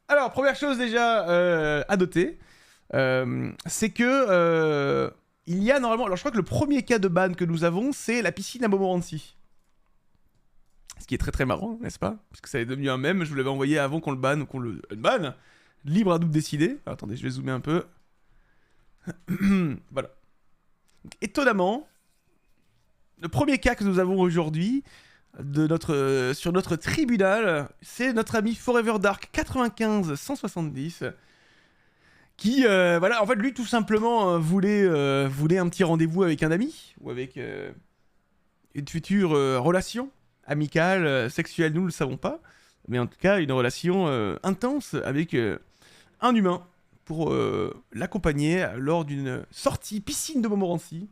Alors, première chose déjà à noter, c'est que il y a normalement... Alors, je crois que le premier cas de ban que nous avons, c'est la piscine à Montmorency. Ce qui est très très marrant, n'est-ce pas? Parce que ça est devenu un mème, je vous l'avais envoyé avant qu'on le banne ou qu'on le unbanne. Libre à nous de décider. Alors, attendez, je vais zoomer un peu. Voilà. Donc, étonnamment, le premier cas que nous avons aujourd'hui sur notre tribunal, c'est notre ami Forever Dark 95 170 qui, voilà, en fait, lui, tout simplement, voulait un petit rendez-vous avec un ami ou avec une future relation amicale, sexuelle, nous ne le savons pas, mais en tout cas, une relation intense avec un humain pour l'accompagner lors d'une sortie piscine de Montmorency.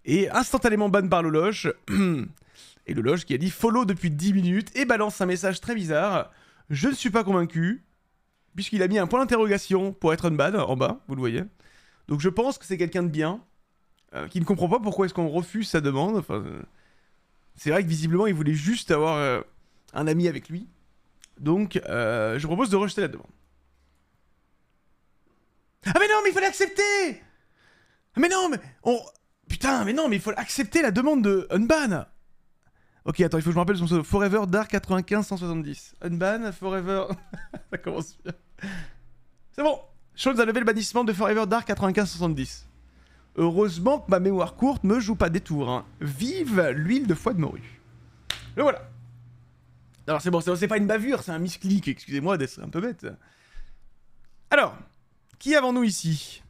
Et instantanément ban par le loge. Et le loge qui a dit follow depuis 10 minutes et balance un message très bizarre. Je ne suis pas convaincu, puisqu'il a mis un point d'interrogation pour être unban en bas, vous le voyez. Donc je pense que c'est quelqu'un de bien, qui ne comprend pas pourquoi est-ce qu'on refuse sa demande. Enfin, c'est vrai que visiblement il voulait juste avoir un ami avec lui. Donc je propose de rejeter la demande. Ah mais non, mais il fallait accepter. Mais non, mais putain, mais non, mais il faut accepter la demande de unban. Ok, attends, il faut que je me rappelle son pseudo. Forever Dark 95 170. Unban, Forever... Ça commence bien. C'est bon. Chose a levé le bannissement de Forever Dark 95 170. Heureusement que ma mémoire courte me joue pas des tours. Hein. Vive l'huile de foie de morue. Le voilà. Alors c'est bon, c'est pas une bavure, c'est un misclic. Excusez-moi d'être un peu bête. Alors, qui avons-nous ici ?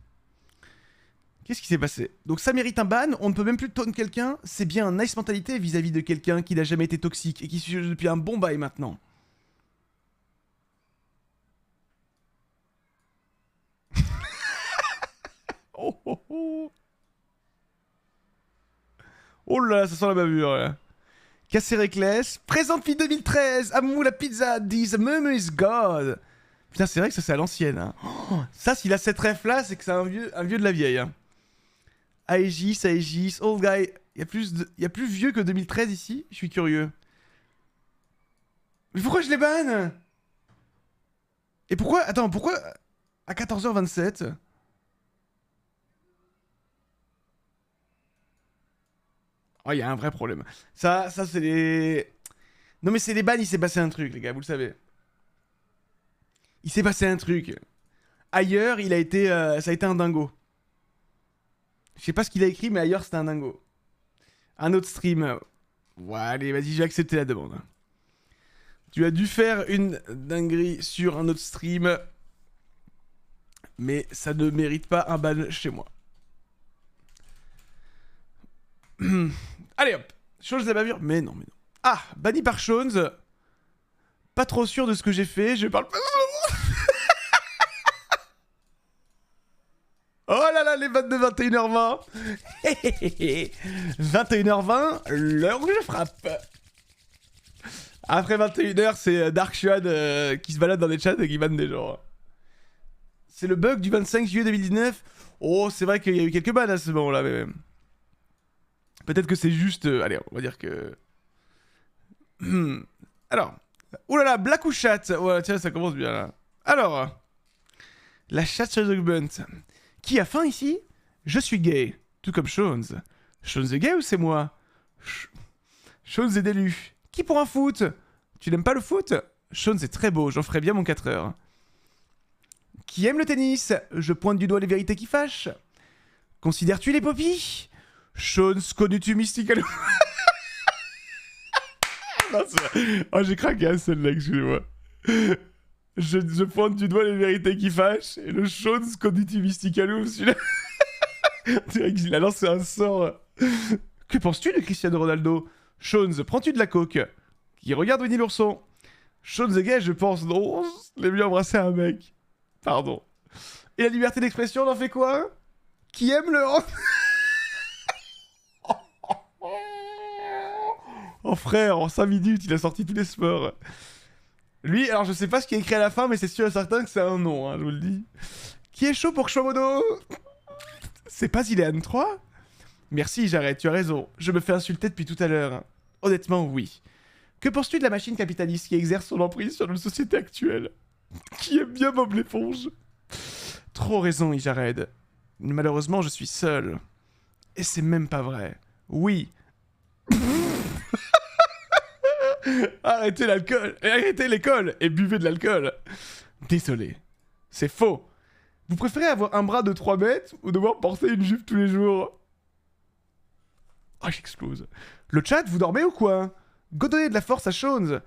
Qu'est-ce qui s'est passé? Donc ça mérite un ban, on ne peut même plus taunt quelqu'un, c'est bien un nice mentalité vis-à-vis de quelqu'un qui n'a jamais été toxique et qui suit depuis un bon bail maintenant. Oh oh oh. Oh là, ça sent la bavure là. Casséréclès, présente vie 2013, Amou la pizza, this memory is God. Putain, c'est vrai que ça c'est à l'ancienne. Hein. Oh, ça, s'il a cette ref là, c'est que c'est un vieux de la vieille. Hein. Aegis, Old Guy. Il y a plus vieux que 2013 ici. Je suis curieux. Mais pourquoi je les banne? Et pourquoi... Attends, pourquoi... À 14h27... Oh, il y a un vrai problème. Ça c'est les... Non mais c'est les bannes, il s'est passé un truc, les gars, vous le savez. Il s'est passé un truc. Ailleurs, il a été... ça a été un dingo. Je sais pas ce qu'il a écrit, mais ailleurs, c'était un dingo. Un autre stream. Ouais, allez, vas-y, j'ai accepté la demande. Tu as dû faire une dinguerie sur un autre stream. Mais ça ne mérite pas un ban chez moi. Allez hop. Chose de la bavure. Mais non, mais non. Ah, banni par Shones. Pas trop sûr de ce que j'ai fait. Je parle pas... Oh là là, les vannes de 21h20. 21h20, l'heure où je frappe. Après 21h, c'est Dark Shuan qui se balade dans les chats et qui vanne des gens. C'est le bug du 25 juillet 2019. Oh, c'est vrai qu'il y a eu quelques bans à ce moment-là, mais... Peut-être que c'est juste... allez, on va dire que... Alors... Oulala, Black ou chat? Ouais, tiens, ça commence bien, là. Alors... La chat sur the Bunt. Qui a faim ici? Je suis gay. Tout comme Shones. Shones est gay ou c'est moi? Shones est d'élu. Qui pour un foot? Tu n'aimes pas le foot? Shones est très beau, j'en ferai bien mon 4 heures. Qui aime le tennis? Je pointe du doigt les vérités qui fâchent. Considères-tu les poppies? Shones, connais-tu Mystical? Oh, j'ai craqué à celle-là, excusez-moi. Je pointe du doigt les vérités qui fâchent. Et le Shones, connais-tu Mysticalum, celui-là? Tu vois qu'il a lancé un sort. Que penses-tu de Cristiano Ronaldo? Shones, prends-tu de la coke? Qui regarde Winnie l'ourson? Shones est gay, je pense. Non, je l'ai mieux embrasser un mec. Pardon. Et la liberté d'expression, on en fait quoi? Qui aime le... Oh frère, en 5 minutes, il a sorti tous les sports. Lui, alors je sais pas ce qu'il y a écrit à la fin, mais c'est sûr et certain que c'est un nom, hein, je vous le dis. Qui est chaud pour Shwamodo? C'est pas Zilean 3? Merci, j'arrête, tu as raison. Je me fais insulter depuis tout à l'heure. Honnêtement, oui. Que penses-tu de la machine capitaliste qui exerce son emprise sur notre société actuelle? Qui aime bien Bob l'éponge? Trop raison, Ijared. Malheureusement, je suis seul. Et c'est même pas vrai. Oui. Arrêtez l'alcool. Et arrêtez l'école. Et buvez de l'alcool. Désolé. C'est faux. Vous préférez avoir un bras de 3 mètres ou devoir porter une jupe tous les jours? Oh, j'explose. Le chat, vous dormez ou quoi? Go donner de la force à Shones.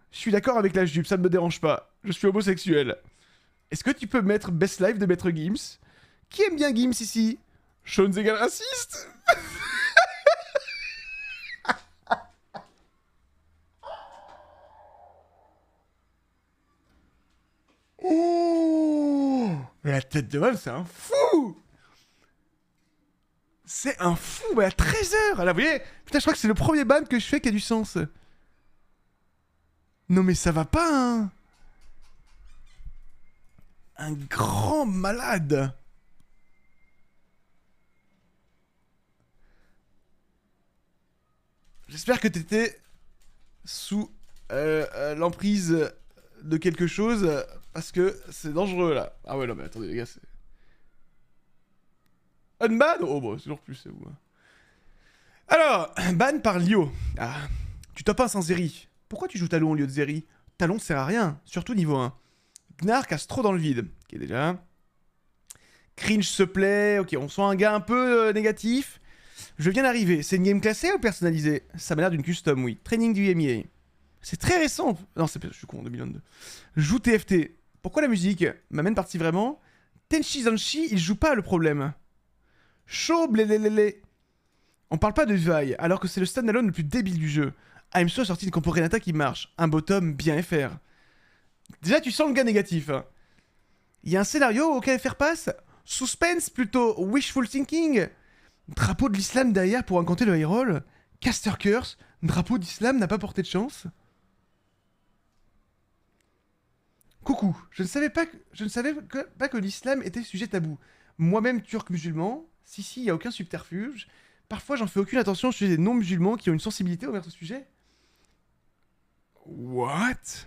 Je suis d'accord avec la jupe, ça ne me dérange pas. Je suis homosexuel. Est-ce que tu peux mettre Best Life de Maître Gims? Qui aime bien Gims ici? Shones égale raciste? Oh, mais la tête de Val, c'est un fou! C'est un fou, mais à 13h! Là, vous voyez? Putain, je crois que c'est le premier ban que je fais qui a du sens. Non, mais ça va pas, hein? Un grand malade! J'espère que t'étais sous l'emprise de quelque chose, parce que c'est dangereux, là. Ah ouais, non, mais attendez, les gars, c'est... Unban? Oh, bon, c'est toujours plus, c'est vous. Alors, ban par Lio. Ah, tu top 1 sans Zeri. Pourquoi tu joues Talon au lieu de Zeri? Talon sert à rien, surtout niveau 1. Gnar casse trop dans le vide. Ok, déjà. Cringe se plaît. Ok, on sent un gars un peu négatif. Je viens d'arriver. C'est une game classée ou personnalisée? Ça m'a l'air d'une custom, oui. Training du EMEA. C'est très récent. Non, je suis con, 2022. Joue TFT. Pourquoi la musique m'amène partie vraiment? Tenchi Zanshi, il joue pas le problème. Chaud, blélélélé. On parle pas de Vi, alors que c'est le standalone le plus débile du jeu. AMSO a sorti une compo Renata qui marche. Un bottom bien FR. Déjà, tu sens le gars négatif. Il y a un scénario auquel FR passe? Suspense plutôt wishful thinking? Drapeau de l'islam derrière pour incanter le high roll? Caster Curse? Drapeau d'islam n'a pas porté de chance? Coucou, je ne savais pas que l'islam était sujet tabou. Moi-même turc musulman, si, il n'y a aucun subterfuge. Parfois, j'en fais aucune attention au sujet des non-musulmans qui ont une sensibilité envers ce sujet. What?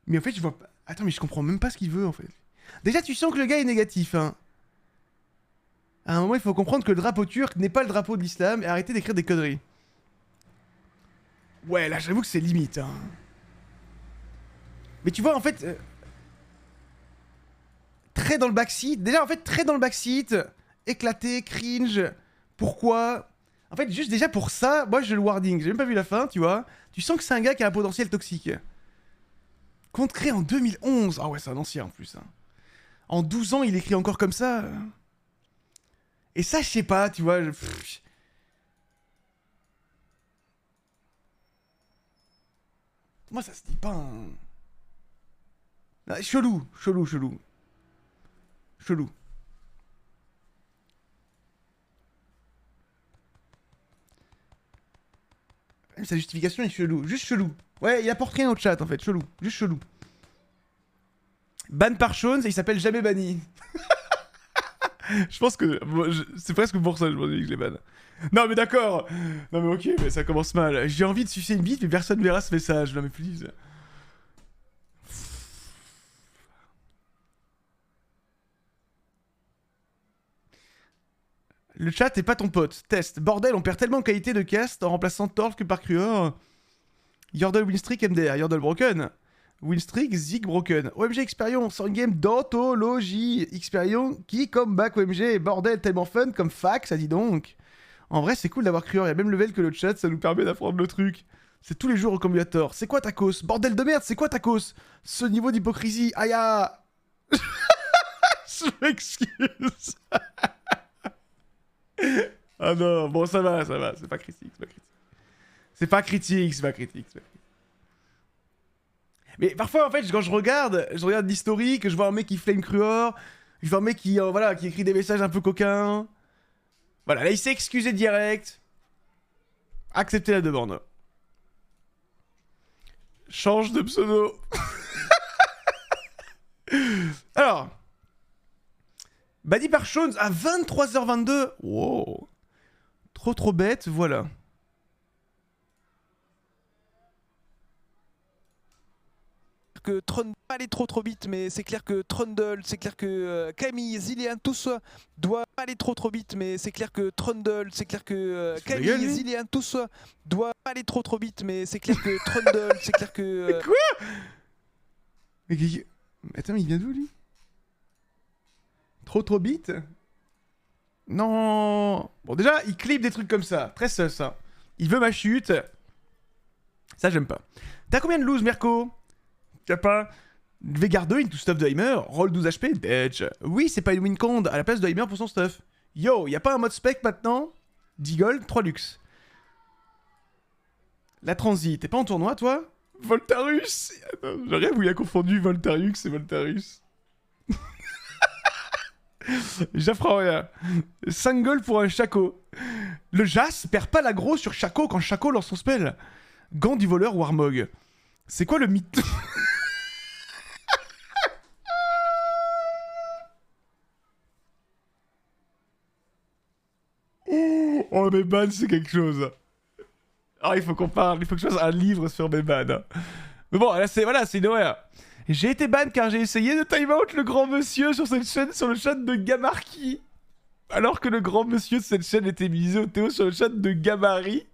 Mais en fait, je vois pas... Attends, mais je comprends même pas ce qu'il veut, en fait. Déjà, tu sens que le gars est négatif, hein. À un moment, il faut comprendre que le drapeau turc n'est pas le drapeau de l'islam et arrêter d'écrire des conneries. Ouais, là, j'avoue que c'est limite, hein. Mais tu vois, en fait... très dans le backseat. Déjà, en fait, très dans le backseat. Éclaté, cringe. Pourquoi? En fait, juste déjà pour ça, moi, j'ai le wording. J'ai même pas vu la fin, tu vois. Tu sens que c'est un gars qui a un potentiel toxique. Compte créé en 2011. Ah ouais, c'est un ancien, en plus. Hein. En 12 ans, il écrit encore comme ça. Et ça, je sais pas, tu vois. Moi, ça se dit pas, hein. Ah, chelou. Sa justification est chelou. Juste chelou. Ouais, il apporte rien au chat, en fait. Chelou. Juste chelou. Ban par Shones et il s'appelle jamais banni. Je pense que... c'est presque pour ça que je me dis que je les banne. Non, mais d'accord. Non, mais ok, mais ça commence mal. J'ai envie de sucer une bite, mais personne verra ce message. Non, mais please. Le chat est pas ton pote. Test. Bordel, on perd tellement de qualité de cast en remplaçant Torf que par Cruor. Yordle Winstreak MDR. Yordle Broken. Winstreak Zig Broken. OMG Experion. Sans game d'anthologie. Experion qui comeback OMG. Bordel, tellement fun comme fac, ça dit donc. En vrai, c'est cool d'avoir Cruor. Il y a même level que le chat, ça nous permet d'apprendre le truc. C'est tous les jours au combinator. C'est quoi ta cause? Bordel de merde, c'est quoi ta cause? Ce niveau d'hypocrisie. Aïe. Je m'excuse. Ah non, bon ça va, c'est pas critique, c'est pas critique. Mais parfois en fait, quand je regarde l'historique, je vois un mec qui flame Cruor, je vois un mec qui, voilà, qui écrit des messages un peu coquins. Voilà, là il s'est excusé direct. Accepter la demande. Change de pseudo. Alors... Banni par Shones à 23h22. Wow. Trop bête, voilà. que Trundle aller trop vite, mais c'est clair que Trundle, c'est clair que Camille, Zillian, tout ça doit aller trop vite, mais c'est clair que Trundle, c'est clair que Camille, Zillian, tout ça doit aller trop vite, mais c'est clair que Trundle, c'est clair que... Quoi? Mais attends, mais il vient d'où lui? Trop vite? Non. Bon déjà, il clip des trucs comme ça, très sus hein. Il veut ma chute. Ça j'aime pas. T'as combien de loose Merco? T'as pas Veigar 2 into stuff de Heimer, roll 12 HP, bitch. Oui, c'est pas une win con à la place de Heimer pour son stuff. Yo, y'a pas un mode spec maintenant? 10 gold, 3 luxe. La transi, t'es pas en tournoi toi? Voltarus. Attends, je rêve où il a confondu Voltarux et Voltarus. J'apprends rien. 5 gold pour un Shaco. Le Jas perd pas l'aggro sur Shaco quand Shaco lance son spell. Gant du voleur Warmog. C'est quoi le mythe? Oh, mes bans, c'est quelque chose. Ah, il faut qu'on parle, il faut que je fasse un livre sur mes bans. Mais bon, là, c'est une horreur. J'ai été ban car j'ai essayé de time out le grand monsieur sur cette chaîne, sur le chat de Gamarki. Alors que le grand monsieur de cette chaîne était misé au Théo sur le chat de Gamari.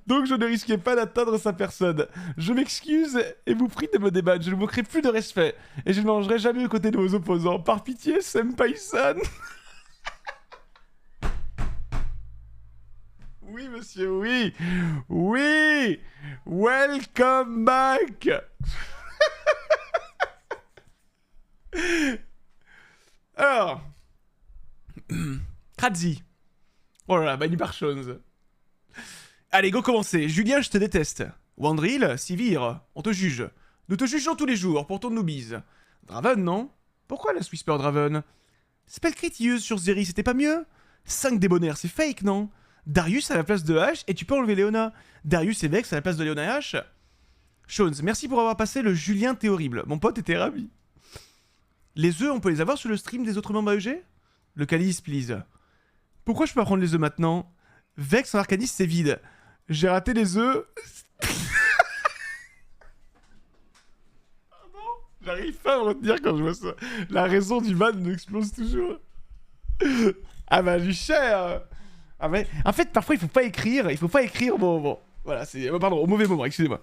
Donc je ne risquais pas d'atteindre sa personne. Je m'excuse et vous prie de me débattre. Je ne vous moquerai plus de respect. Et je ne mangerai jamais aux côtés de vos opposants. Par pitié, Senpai-san. Oui, monsieur, oui. Oui. Welcome back. Alors. Kradzi. Oh là là, banni par Shones. Allez, go commencer. Julien, je te déteste. Wandril, Sivir, on te juge. Nous te jugeons tous les jours pour ton noobise. Draven, non? Pourquoi la Whisper Draven? Spell crit sur Zeri, c'était pas mieux? 5 débonnaires, c'est fake, non? Darius à la place de H, et tu peux enlever Léona. Darius et Vex à la place de Léona H. Shones, merci pour avoir passé le Julien, t'es horrible. Mon pote était ravi. Les œufs, on peut les avoir sur le stream des autres membres AEG? Le calice, please. Pourquoi je peux pas prendre les œufs maintenant? Vex en arcaniste, c'est vide. J'ai raté les œufs. Pardon, j'arrive pas à me retenir quand je vois ça. La raison du ban m'explose toujours. Ah bah, du cher. Ah mais, en fait, parfois, il faut pas écrire. Bon. Voilà, c'est... pardon, au mauvais moment, excusez-moi.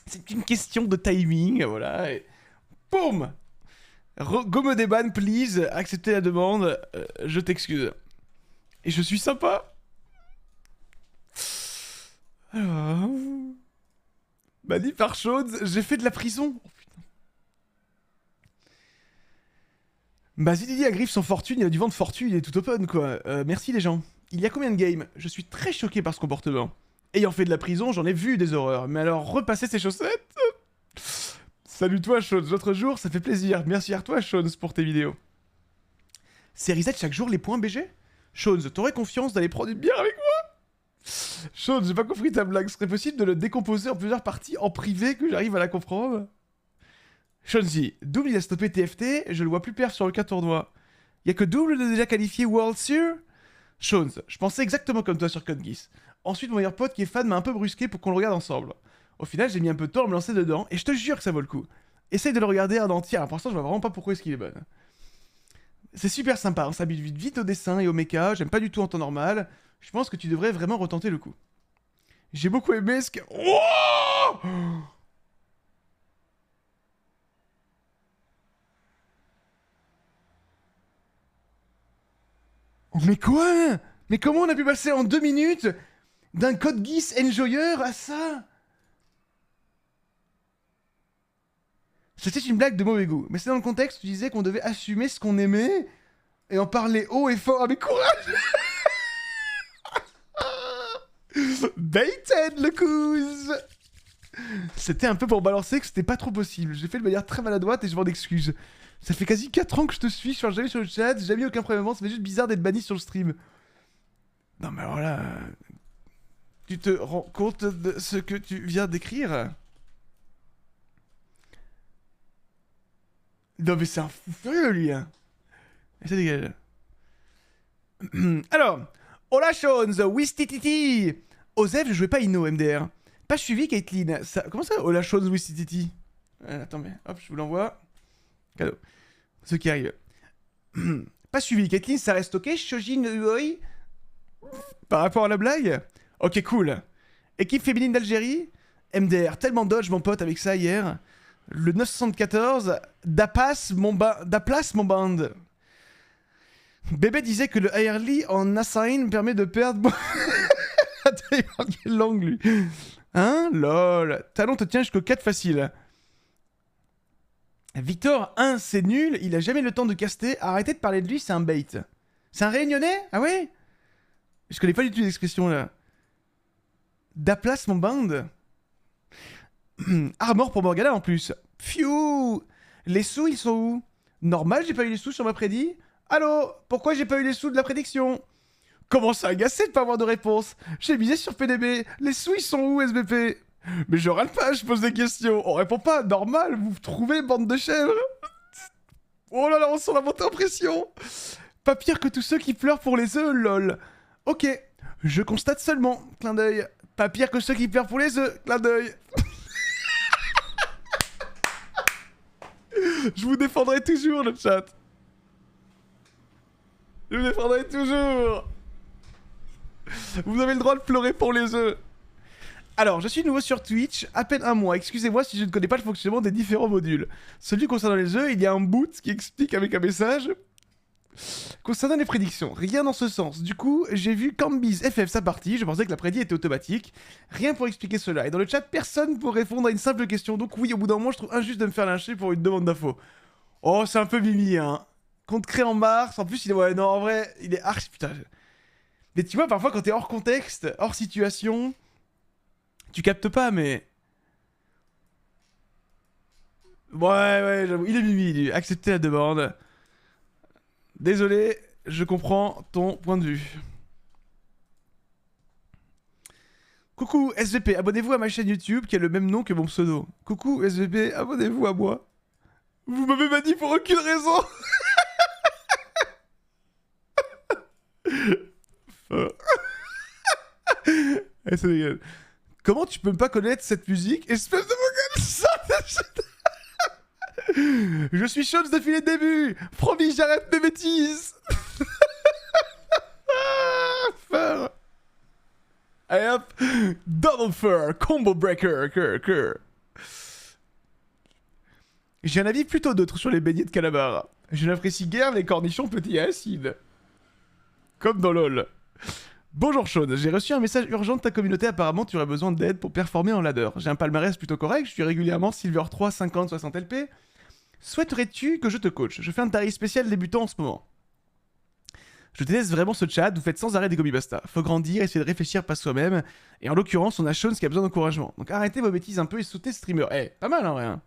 C'est une question de timing, voilà. Et... boum. Go me déban, please. Acceptez la demande. Je t'excuse. Et je suis sympa. Alors... Banni par Shones, j'ai fait de la prison. Oh putain. Bah Zididi agriffe son fortune, il a du vent de fortune, il est tout open quoi. Merci les gens. Il y a combien de games? Je suis très choqué par ce comportement. Ayant fait de la prison, j'en ai vu des horreurs. Mais alors, repasser ses chaussettes? Salut toi Shones, l'autre jour, ça fait plaisir. Merci à toi Shones pour tes vidéos. C'est reset chaque jour les points BG? Shones, t'aurais confiance d'aller prendre une bière avec moi? Shones, j'ai pas compris ta blague. Serait possible de le décomposer en plusieurs parties en privé que j'arrive à la comprendre? Shonesy, Double il a stoppé TFT, je le vois plus perdre sur aucun tournoi. Y'a que Double de déjà qualifié World Sur? Shones, je pensais exactement comme toi sur Code Geass. Ensuite, mon meilleur pote qui est fan m'a un peu brusqué pour qu'on le regarde ensemble. Au final, j'ai mis un peu de temps à me lancer dedans, et je te jure que ça vaut le coup. Essaye de le regarder en entier, pour l'instant, je vois vraiment pas pourquoi est-ce qu'il est bon. C'est super sympa, on s'habitue vite au dessin et au mecha, j'aime pas du tout en temps normal. Je pense que tu devrais vraiment retenter le coup. J'ai beaucoup aimé ce que... Oh mais quoi? Mais comment on a pu passer en 2 minutes d'un Code Geass enjoyer à ça? C'était une blague de mauvais goût, mais c'est dans le contexte où tu disais qu'on devait assumer ce qu'on aimait et en parler haut et fort. Ah mais courage! Baited le couze! C'était un peu pour balancer que c'était pas trop possible. J'ai fait de manière très maladroite et je m'en excuse. Ça fait quasi 4 ans que je te suis, je change jamais sur le chat, j'ai jamais eu aucun problème avant, ça fait juste bizarre d'être banni sur le stream. Non mais alors là... Tu te rends compte de ce que tu viens d'écrire? Non mais c'est un fou furieux lui hein. Et ça dégage. Alors, Hola Shones, Wistititi. Osef, je jouais pas Inno MDR. Pas suivi Caitlyn. Ça... Comment ça, Hola Shones, Wistititi? Attends, mais hop, je vous l'envoie. Cadeau. Ce qui arrive. Pas suivi. Kathleen, ça reste ok. Shojin Uoi. Par rapport à la blague. Ok, cool. Équipe féminine d'Algérie. MDR. Tellement dodge, mon pote, avec ça hier. Le 974. Dapas, mon band. Bébé disait que le Airly en assign permet de perdre... Attends, il parle quelle langue, lui? Hein? Lol. Talon te tient jusqu'au 4 facile. Victor 1, c'est nul. Il a jamais le temps de caster. Arrêtez de parler de lui, c'est un bait. C'est un réunionnais? Ah ouais? Je connais pas du tout l'expression, là. Daplace, mon band. Armor pour Morgana, en plus. Pfiou. Les sous, ils sont où? Normal, j'ai pas eu les sous sur ma prédit. Allô? Pourquoi j'ai pas eu les sous de la prédiction? Comment ça agacé de pas avoir de réponse? J'ai misé sur PDB. Les sous, ils sont où, SBP? Mais je râle pas, je pose des questions. On répond pas, normal, vous vous trouvez, bande de chèvres? Oh là là, on sent la montée en pression. Pas pire que tous ceux qui pleurent pour les œufs, lol. Ok, je constate seulement, clin d'œil. Pas pire que ceux qui pleurent pour les œufs, clin d'œil. Je vous défendrai toujours, le chat. Je vous défendrai toujours. Vous avez le droit de pleurer pour les œufs. Alors, je suis nouveau sur Twitch, à peine un mois. Excusez-moi si je ne connais pas le fonctionnement des différents modules. Celui concernant les œufs, il y a un boot qui explique avec un message. Concernant les prédictions, rien dans ce sens. Du coup, j'ai vu Cambiz FF sa partie, je pensais que la prédit était automatique. Rien pour expliquer cela. Et dans le chat, personne pour répondre à une simple question. Donc oui, au bout d'un moment, je trouve injuste de me faire lyncher pour une demande d'info. Oh, c'est un peu mimi, hein. Compte créé en mars, en plus, il est... Ouais, non, en vrai, il est archi... Putain. Mais tu vois, parfois, quand t'es hors contexte, hors situation... Tu captes pas, mais... Ouais, j'avoue. Il est mimi, lui. Accepter la demande. Désolé, je comprends ton point de vue. Coucou SVP, abonnez-vous à ma chaîne YouTube qui a le même nom que mon pseudo. Coucou SVP, abonnez-vous à moi. Vous m'avez pas dit pour aucune raison. Eh, c'est dégueulasse. Comment tu peux pas connaître cette musique, espèce de mogul? Je suis chaud depuis les débuts. Promis, j'arrête mes bêtises. Fur. Allez hop. Double fur. Combo breaker. J'ai un avis plutôt neutre sur les beignets de calamar. Je n'apprécie guère les cornichons petits et acides. Comme dans LoL. Bonjour Sean, j'ai reçu un message urgent de ta communauté, apparemment tu aurais besoin d'aide pour performer en ladder. J'ai un palmarès plutôt correct, je suis régulièrement Silver 3, 50, 60 LP. Souhaiterais-tu que je te coach? Je fais un tarif spécial débutant en ce moment. Je déteste vraiment ce chat, vous faites sans arrêt des gomibasta. Faut grandir, essayer de réfléchir par soi-même. Et en l'occurrence, on a Sean qui a besoin d'encouragement. Donc arrêtez vos bêtises un peu et soutenez ce streamer. Eh, pas mal en vrai. Hein.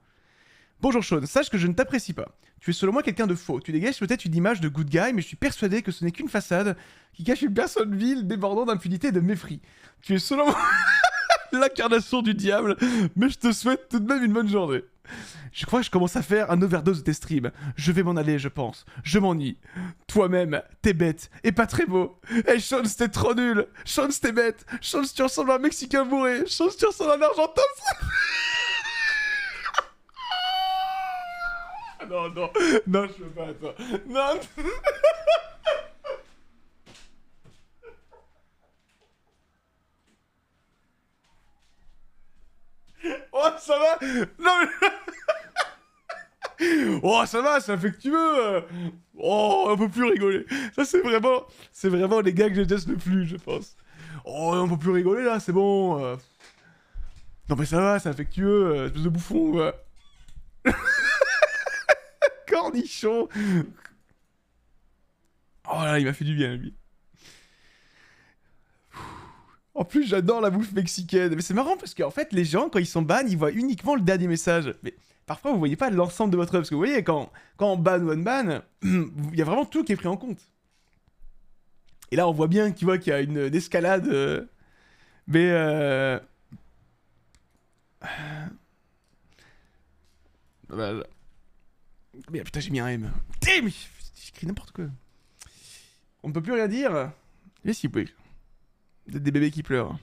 Bonjour Sean, sache que je ne t'apprécie pas. Tu es selon moi quelqu'un de faux. Tu dégages peut-être une image de good guy, mais je suis persuadé que ce n'est qu'une façade qui cache une personne vile débordant d'impunité et de mépris. Tu es selon moi l'incarnation du diable, mais je te souhaite tout de même une bonne journée. Je crois que je commence à faire un overdose de tes streams. Je vais m'en aller, je pense. Je m'ennuie. Toi-même, t'es bête et pas très beau. Hey Sean, c'était trop nul. Sean, c'était bête. Sean, tu ressembles à un Mexicain bourré. Sean, tu ressembles à un Argentin. Non, je peux pas, attends. Non. Oh, ça va. Non, mais... Oh, ça va, c'est affectueux. Oh, on peut plus rigoler. Ça, c'est vraiment les gars que je déteste le plus, je pense. Oh, on peut plus rigoler, là, c'est bon. Non, mais ça va, c'est affectueux, espèce de bouffon, Cornichon. Oh là, il m'a fait du bien, lui. En plus, j'adore la bouffe mexicaine. Mais c'est marrant parce qu'en fait, les gens, quand ils sont ban, ils voient uniquement le dernier message. Mais parfois, vous voyez pas l'ensemble de votre œuvre. Parce que vous voyez, quand on ban ou unban, il y a vraiment tout qui est pris en compte. Et là, on voit bien qu'il y a une escalade. Mais Voilà. Mais putain, j'ai mis un M. Damn, j'écris n'importe quoi. On ne peut plus rien dire. Et s'il vous plaît. Vous êtes des bébés qui pleurent.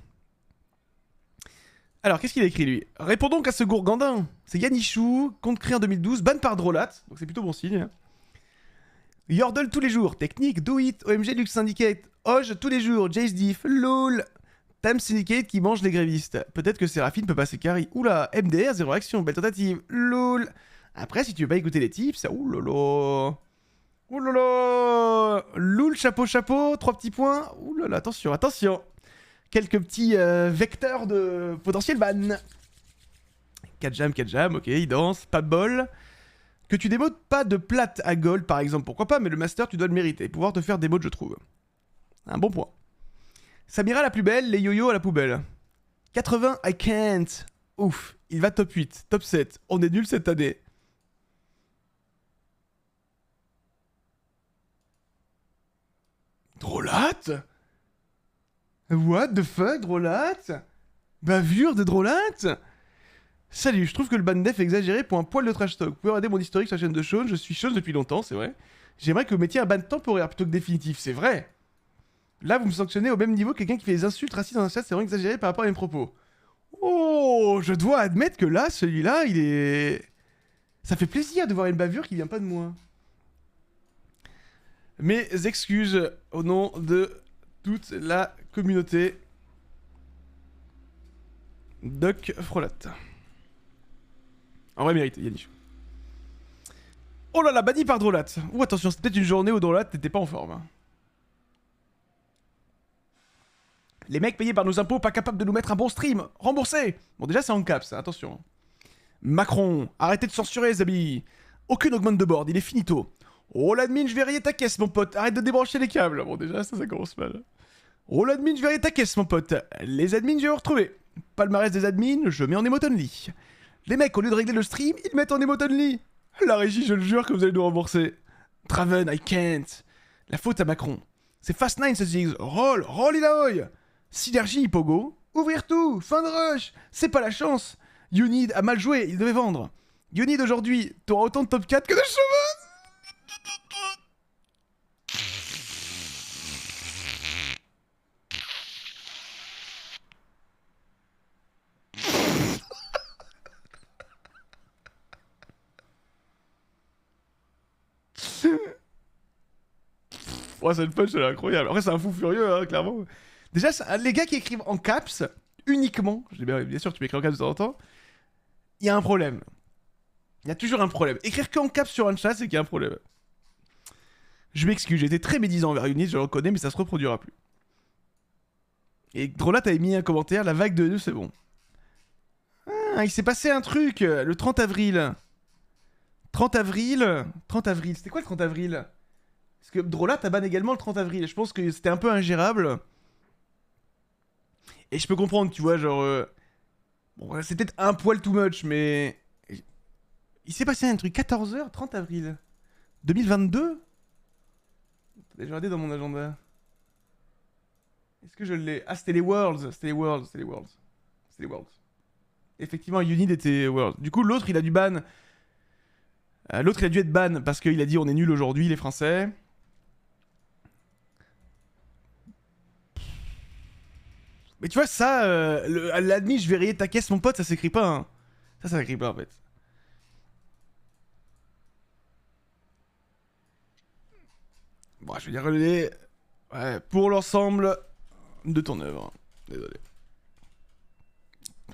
Alors, qu'est-ce qu'il a écrit lui? Réponds donc à ce gourgandin. C'est Yanichou, compte créé en 2012, ban par Drolat, donc c'est plutôt bon signe. Yordle tous les jours, Technique, Do It, OMG Lux Syndicate, Hoge tous les jours, Jace Diff, LOL, Tam Syndicate qui mange les grévistes. Peut-être que Séraphine peut passer carry. Oula, MDR, zéro action, belle tentative, LOL. Après, si tu veux pas écouter les tips, ça oulolo. Oulala. Loul, chapeau, 3 petits points. Oulala, attention, attention. Quelques petits vecteurs de potentiel ban. 4 jam, ok, il danse, pas de bol. Que tu démodes pas de plate à gold par exemple, pourquoi pas, mais le master tu dois le mériter. Pouvoir te faire démode, je trouve. Un bon point. Samira la plus belle, les yo-yo à la poubelle. 80, I can't. Ouf, il va top 8, top 7. On est nul cette année. Drolat? What the fuck, Drolat? Bavure de Drolat? Salut, je trouve que le ban def est exagéré pour un poil de trash talk. Vous pouvez regarder mon historique sur la chaîne de Shaun, je suis Shaun depuis longtemps, c'est vrai. J'aimerais que vous mettiez un ban temporaire plutôt que définitif, c'est vrai. Là, vous me sanctionnez au même niveau que quelqu'un qui fait des insultes racistes dans un chat, c'est vraiment exagéré par rapport à mes propos. Oh, je dois admettre que là, celui-là, il est... Ça fait plaisir de voir une bavure qui vient pas de moi. Mes excuses au nom de toute la communauté. Doc Frolat. En vrai, mérite, Yannick. Oh là là, banni par Drolat. Ouh, attention, c'était peut-être une journée où Drolat n'était pas en forme. Les mecs payés par nos impôts, pas capables de nous mettre un bon stream. Remboursé. Bon, déjà, c'est en caps, attention. Macron, arrêtez de censurer, Zabi. Aucune augmente de board, il est finito. Oh l'admin, je vais rayer ta caisse, mon pote. Arrête de débrancher les câbles. Bon, déjà, ça commence mal. Oh l'admin, je vais rayer ta caisse, mon pote. Les admins, je vais vous retrouver. Palmarès des admins, je mets en emote only. Les mecs, au lieu de régler le stream, ils mettent en emote only. La régie, je le jure que vous allez nous rembourser. Traven, I can't. La faute à Macron. C'est Fast 9, ce Ziggs. Roll in ahoy. Synergie, Pogo. Ouvrir tout. Fin de rush. C'est pas la chance. Unid a mal joué, il devait vendre. Unid aujourd'hui, t'auras autant de top 4 que de cheveux. Ouais, cette punch, elle est incroyable. Après, c'est un fou furieux, hein, clairement. Déjà, les gars qui écrivent en caps, uniquement, je dis bien sûr, tu m'écris en caps de temps en temps, il y a un problème. Il y a toujours un problème. Écrire qu'en caps sur un chat, c'est qu'il y a un problème. Je m'excuse, j'ai été très médisant envers Unit, je le reconnais, mais ça se reproduira plus. Et Drolat avait mis un commentaire, la vague de 2, c'est bon. Ah, il s'est passé un truc, le 30 avril. 30 avril, c'était quoi le 30 avril? Parce que Drolat a ban également le 30 avril. Je pense que c'était un peu ingérable. Et je peux comprendre, tu vois, genre... Bon, c'est peut-être un poil too much, mais... Il s'est passé un truc, 14h, 30 avril. 2022? Attendez, je vais regarder dans mon agenda. Est-ce que je l'ai? Ah, c'était les Worlds. Effectivement, Unid était Worlds. Du coup, l'autre, il a dû ban... l'autre, il a dû être ban parce qu'il a dit on est nul aujourd'hui, les Français. Mais tu vois, ça, l'admis, je vais rayer ta caisse, mon pote, ça s'écrit pas. Hein. Ça s'écrit pas, en fait. Bon, je vais dire les... Ouais, pour l'ensemble de ton œuvre. Désolé.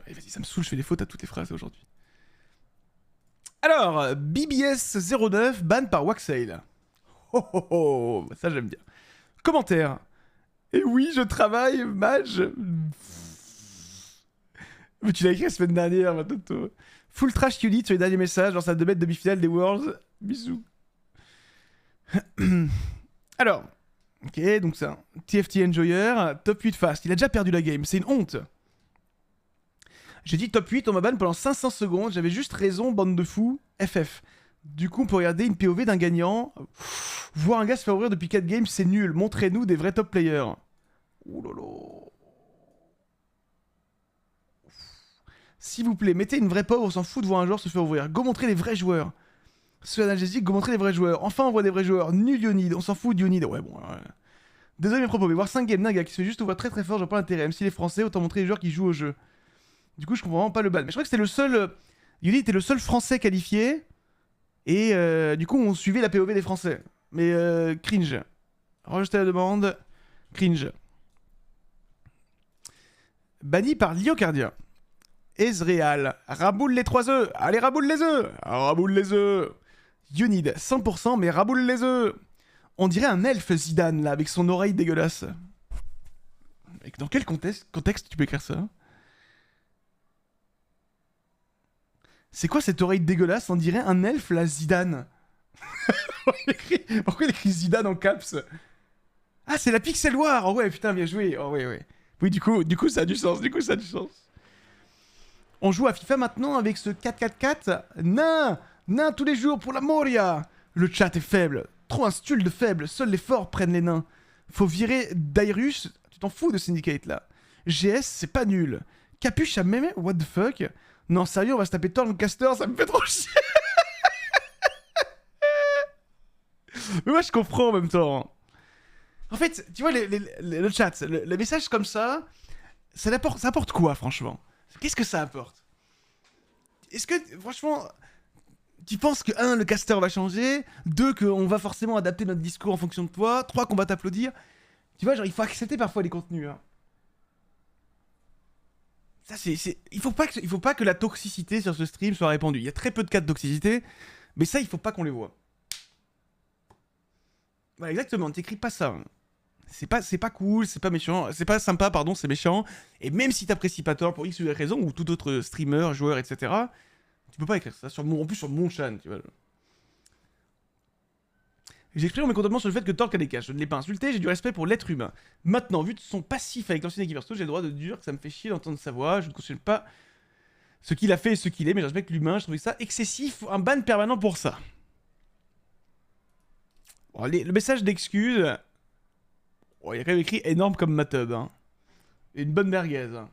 Allez, vas-y, ça me saoule, je fais des fautes à toutes les phrases aujourd'hui. Alors, BBS09, ban par Waxail. Oh oh oh, ça j'aime bien. Commentaire. Et oui, je travaille, mage. Mais tu l'as écrit la semaine dernière, ma toto. Full trash unit sur les derniers messages dans sa 2 mètres demi-finale des Worlds. Bisous. Alors, ok, donc ça. TFT Enjoyer, top 8 fast. Il a déjà perdu la game, c'est une honte. J'ai dit top 8, on m'a ban pendant 500 secondes, j'avais juste raison, bande de fous, FF. Du coup, on peut regarder une POV d'un gagnant. Voir un gars se faire ouvrir depuis 4 games, c'est nul. Montrez-nous des vrais top players. Ouh lolo. S'il vous plaît, mettez une vraie pauvre, on s'en fout de voir un joueur se faire ouvrir. Go montrer les vrais joueurs. Ceux analgésiques, go montrer les vrais joueurs. Enfin, on voit des vrais joueurs. Nul Yonid, on s'en fout de Yonid. Ouais, bon. Ouais. Désolé mes propos, mais voir 5 games d'un gars qui se fait juste ouvrir très très fort, j'ai pas l'intérêt. Même s'il est français, autant montrer les joueurs qui jouent au jeu. Du coup, je comprends vraiment pas le ban. Mais je crois que c'était le seul... Yuli était le seul Français qualifié. Et du coup, on suivait la POV des Français. Mais cringe. Rejeter la demande. Cringe. Banni par Lyocardia. Ezreal. Raboule les 3 œufs. Allez, raboule les œufs. Raboule les œufs. Unid, 100%, mais raboule les œufs. On dirait un elfe Zidane, là, avec son oreille dégueulasse. Dans quel contexte tu peux écrire ça? C'est quoi cette oreille dégueulasse? On dirait un elfe, la Zidane. Pourquoi il écrit Zidane en caps? Ah, c'est la Pixel War. Oh ouais, putain, bien joué. Oh ouais, ouais. Oui, du coup, ça a du sens. On joue à FIFA maintenant avec ce 4-4-4. Nain tous les jours pour la Moria. Le chat est faible. Trop un stule de faible. Seuls les forts prennent les nains. Faut virer Dairus. Tu t'en fous de Syndicate, là. GS, c'est pas nul. Capuche à mémé. What the fuck? Non, sérieux, on va se taper Torncaster, ça me fait trop chier. Mais moi, je comprends en même temps. En fait, tu vois, le chat, les messages comme ça apporte quoi, franchement? Qu'est-ce que ça apporte? Est-ce que, franchement, tu penses que, 1, le caster va changer, 2, qu'on va forcément adapter notre discours en fonction de toi, 3, qu'on va t'applaudir? Tu vois, genre, il faut accepter parfois les contenus, hein. Ça, il faut pas que la toxicité sur ce stream soit répandue. Il y a très peu de cas de toxicité, mais ça, il faut pas qu'on les voit. Voilà, exactement, t'écris pas ça. C'est pas cool, c'est pas méchant, c'est pas sympa, pardon, c'est méchant. Et même si t'apprécies pas Thor pour X ou Y raison, ou tout autre streamer, joueur, etc., tu peux pas écrire ça, en plus sur mon chan, tu vois. J'exprime mon mécontentement sur le fait que Thor a des caches. Je ne l'ai pas insulté, j'ai du respect pour l'être humain. Maintenant, vu de son passif avec l'ancienne équipe Verso, j'ai le droit de dire que ça me fait chier d'entendre sa voix, je ne cautionne pas ce qu'il a fait et ce qu'il est, mais je respecte l'humain, je trouvais ça excessif, un ban permanent pour ça. Bon, le message d'excuse... Oh, il y a quand même écrit énorme comme Matub, hein. Et une bonne merguez, hein.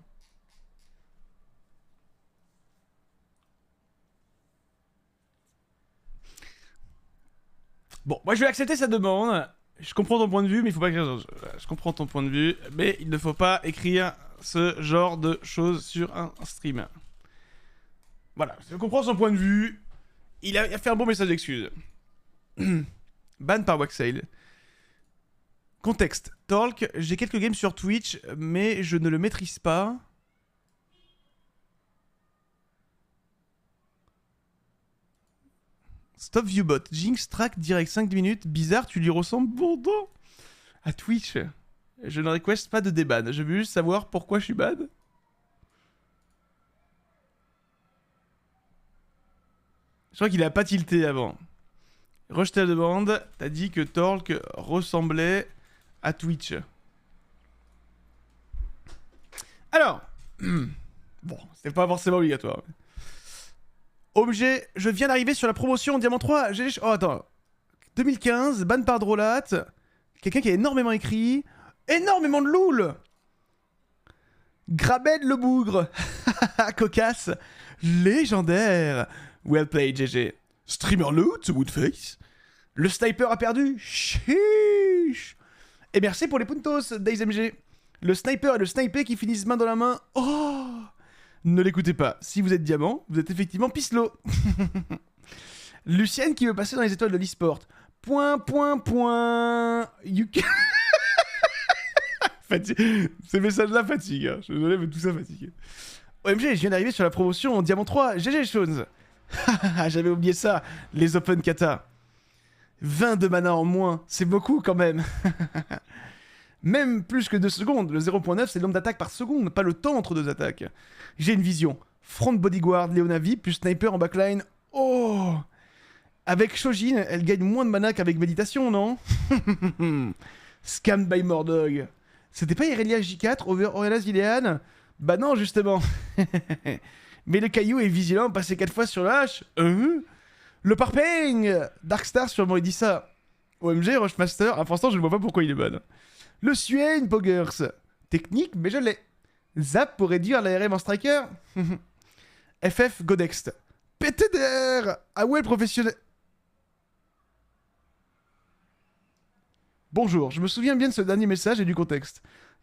Bon, moi je vais accepter sa demande. Je comprends ton point de vue, mais il faut pas écrire... Je comprends ton point de vue, mais il ne faut pas écrire ce genre de choses sur un stream. Voilà, je comprends son point de vue. Il a fait un bon message d'excuse. Ban par Waxail. Contexte. Talk, j'ai quelques games sur Twitch, mais je ne le maîtrise pas. Stop Viewbot. Jinx track direct 5 minutes. Bizarre, tu lui ressembles pourtant. À Twitch. Je ne request pas de déban. Je veux juste savoir pourquoi je suis ban. Je crois qu'il a pas tilté avant. Rejeté la demande. T'as dit que Talk ressemblait à Twitch. Alors. Bon, c'est pas forcément obligatoire. Objet, je viens d'arriver sur la promotion Diamant 3. Oh, attends. 2015, ban par Drolat. Quelqu'un qui a énormément écrit. Énormément de loul. Grabed le bougre. Cocasse. Légendaire. Well played, GG. Streamer loot, Woodface. Le sniper a perdu. Chiche. Et merci pour les puntos, DazeMG. Le sniper et le sniper qui finissent main dans la main. Oh. Ne l'écoutez pas. Si vous êtes diamant, vous êtes effectivement pisselot. Lucienne qui veut passer dans les étoiles de l'e-sport. Point. You can... Ces messages-là fatiguent. Hein. Je suis désolé, mais tout ça fatigue. OMG, je viens d'arriver sur la promotion en Diamant 3. GG, Shones. J'avais oublié ça. Les Open Kata. 20 de mana en moins. C'est beaucoup quand même. Même plus que 2 secondes. Le 0.9, c'est le nombre d'attaques par seconde, pas le temps entre 2 attaques. J'ai une vision. Front bodyguard, Leonavi, plus sniper en backline. Oh. Avec Shojin, elle gagne moins de mana qu'avec méditation, non? Scam by Mordog. C'était pas Irelia J4 over Aurelia Zilean? Bah non, justement. Mais le caillou est vigilant, passé 4 fois sur le H. Le parping. Darkstar sûrement il dit ça. OMG, Rushmaster. Ah, pour l'instant, je ne vois pas pourquoi il est bon. Le Suen, Poggers. Technique, mais je l'ai. Zap pour réduire l'ARM en striker. FF, Godext. PTDR. Ah ouais, le professionnel. Bonjour, je me souviens bien de ce dernier message et du contexte.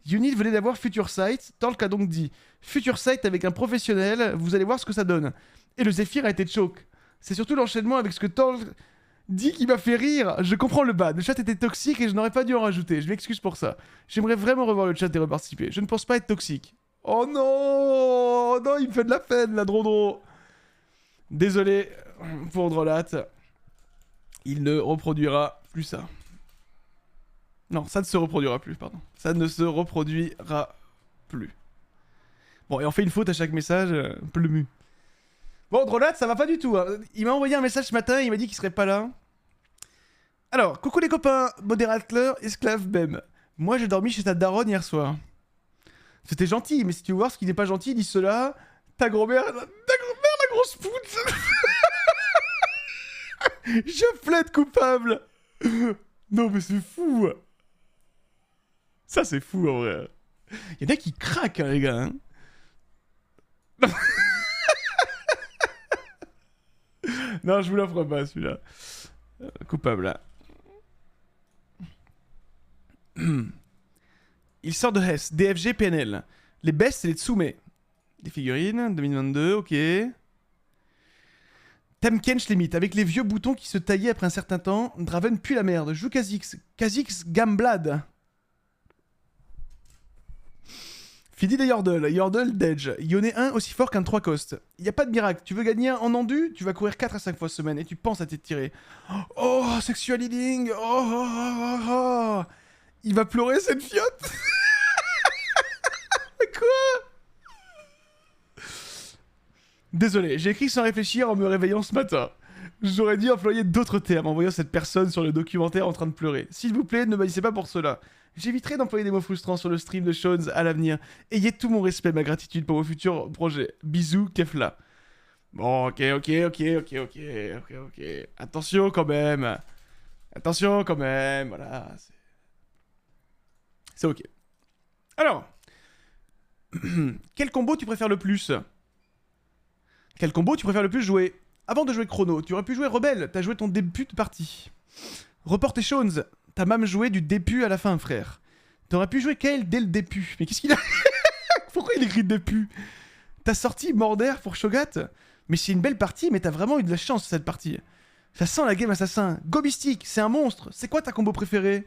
Unit venait d'avoir Future Sight, Talk a donc dit Future Sight avec un professionnel, vous allez voir ce que ça donne. Et le Zephyr a été choke. C'est surtout l'enchaînement avec ce que Talk dit qui m'a fait rire. Je comprends le bad, le chat était toxique et je n'aurais pas dû en rajouter, je m'excuse pour ça. J'aimerais vraiment revoir le chat et reparticiper, je ne pense pas être toxique. Oh non, non, il me fait de la peine là, Drodro. Désolé pour Drolat. Il ne reproduira plus ça. Non, ça ne se reproduira plus, pardon. Ça ne se reproduira plus. Bon, et on fait une faute à chaque message, plemu. Bon, Drolat, ça va pas du tout. Hein. Il m'a envoyé un message ce matin, il m'a dit qu'il serait pas là. Alors, coucou les copains, modérateur, esclave, bem. Moi, j'ai dormi chez ta daronne hier soir. C'était gentil, mais si tu veux voir ce qui n'est pas gentil, dis cela. Ta grand-mère, la grosse poudre. Je plaide coupable. Non, mais c'est fou. Ça, c'est fou, en vrai. Il y en a qui craquent, hein, les gars. Hein. Non, je vous l'offre pas, celui-là. Coupable, là. Il sort de Hess, DFG, PNL. Les best, c'est les Tsume. Des figurines, 2022, ok. Temkench limite, avec les vieux boutons qui se taillaient après un certain temps. Draven pue la merde. Joue Kha'Zix. Kha'Zix Gamblad. Fidi de Yordle. Yordle d'Edge. Yone 1 aussi fort qu'un 3 cost. Y a pas de miracle. Tu veux gagner en endu, tu vas courir 4 à 5 fois semaine et tu penses à t'étirer. Oh, sexual healing. Oh. Il va pleurer cette fiotte. Quoi? Désolé, j'ai écrit sans réfléchir en me réveillant ce matin. J'aurais dû employer d'autres termes en voyant cette personne sur le documentaire en train de pleurer. S'il vous plaît, ne m'haïssez pas pour cela. J'éviterai d'employer des mots frustrants sur le stream de Shones à l'avenir. Ayez tout mon respect, ma gratitude pour vos futurs projets. Bisous, Kefla. Bon, ok. Attention quand même. Voilà. C'est ok. Alors. Quel combo tu préfères le plus? Quel combo tu préfères le plus jouer? Avant de jouer Chrono, tu aurais pu jouer Rebelle, t'as joué ton début de partie. Report et Shones, t'as même joué du début à la fin, frère. T'aurais pu jouer Kael dès le début. Mais qu'est-ce qu'il a? Pourquoi il écrit début? T'as sorti Morder pour Shogat? Mais c'est une belle partie, mais t'as vraiment eu de la chance cette partie. Ça sent la game assassin. Go Mystique, c'est un monstre. C'est quoi ta combo préférée?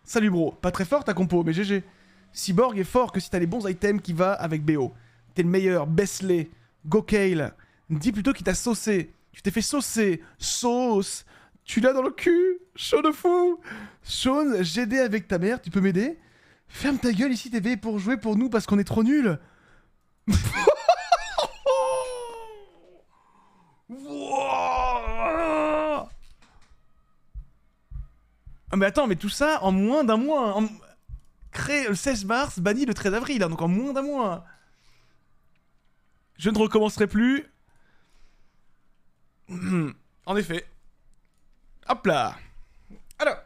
Salut bro, pas très fort ta compo, mais GG. Cyborg est fort que si t'as les bons items qui va avec BO. T'es le meilleur, baisse-les. Go Kael. Dis plutôt qu'il t'a saucé. Tu t'es fait saucer. Sauce. Tu l'as dans le cul. Chaud de fou. Sean, j'ai aidé avec ta mère. Tu peux m'aider? Ferme ta gueule ici, TV, pour jouer pour nous parce qu'on est trop nuls. Ah mais attends, mais tout ça en moins d'un mois. Créé le 16 mars, banni le 13 avril, hein, donc en moins d'un mois. Je ne recommencerai plus. En effet. Hop là. Alors.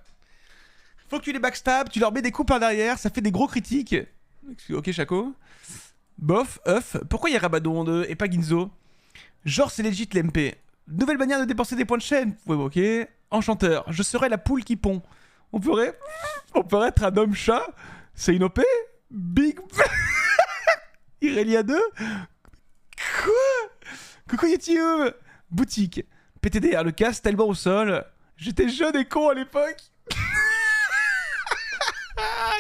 Faut que tu les backstab, tu leur mets des coups par derrière, ça fait des gros critiques. Ok, Chaco. Bof, œuf. Pourquoi il y a Rabadon 2 et pas Ginzo? Genre, c'est legit l'MP. Nouvelle manière de dépenser des points de chaîne. Ouais, ok. Enchanteur. Je serai la poule qui pond. On pourrait être un homme-chat. C'est une OP. Big. Irelia 2. Quoi? Coucou YouTube. Boutique. PTDR, le casse tellement au sol. J'étais jeune et con à l'époque.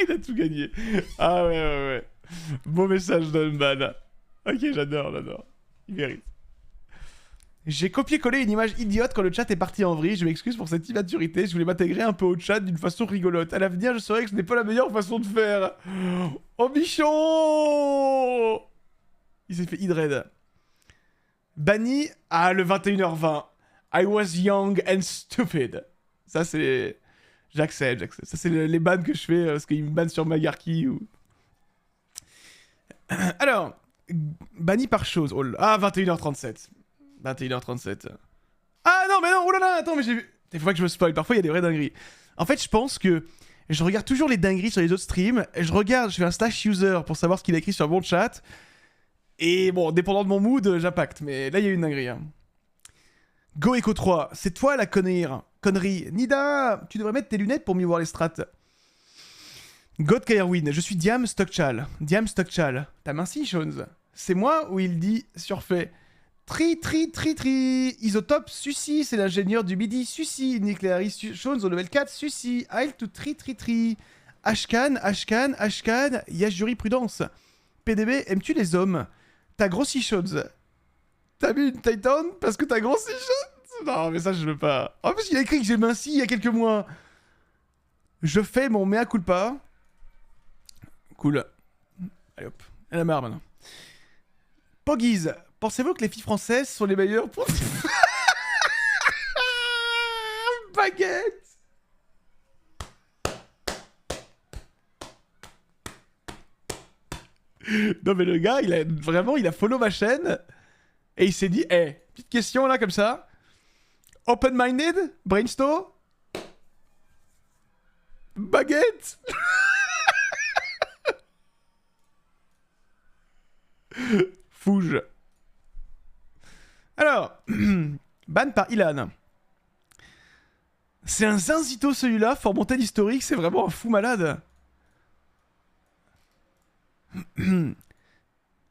Il a tout gagné. Ah ouais. Bon message d'Unban. Ok, j'adore. Il mérite. J'ai copié-collé une image idiote quand le chat est parti en vrille. Je m'excuse pour cette immaturité. Je voulais m'intégrer un peu au chat d'une façon rigolote. À l'avenir, je saurais que ce n'est pas la meilleure façon de faire. Oh, bichon! Il s'est fait hydred. Banni à le 21h20. I was young and stupid. Ça, c'est... J'accepte. Ça, c'est les bans que je fais parce qu'ils me bannent sur Magarki ou... Alors, banni par chose. Oh, ah, 21h37. 21h37. Ah non, mais non, oh là là, attends, mais j'ai vu... Il faut pas que je me spoil, parfois il y a des vraies dingueries. En fait, je pense que je regarde toujours les dingueries sur les autres streams. Je fais un slash user pour savoir ce qu'il a écrit sur mon chat. Et bon, dépendant de mon mood, j'impacte. Mais là, il y a eu une dinguerie. Hein. Go Echo 3, c'est toi la connerie. Nida, tu devrais mettre tes lunettes pour mieux voir les strats. God Kairwin, je suis Diam Stockchal. Diam Stockchal. T'as minci, Shones. C'est moi où il dit surfait. Tri, tri, tri, tri. Isotope, Sucy, c'est l'ingénieur du midi. Sucy, Nuclearis, Shones au level 4. Sucy, I'll to tri, tri, tri. Ashkan, Ashkan, Ashkan. Y'a jurisprudence. PDB, aimes-tu les hommes? T'as grossi, Shones. T'as mis une Titan parce que t'as grossi, Shones? Non, mais ça, je veux pas. En plus, il a écrit que j'ai minci il y a quelques mois. Je fais mon mea culpa. Cool. Allez hop. Elle a marre maintenant. Poggies, pensez-vous que les filles françaises sont les meilleures pour... Baguette. Non mais le gars, il a follow ma chaîne et il s'est dit, hey, petite question là comme ça. Open-minded, brainstorm, baguette. Fouge. Alors, ban par Ilan. C'est un zinzito celui-là, fort monté d'historique, c'est vraiment un fou malade.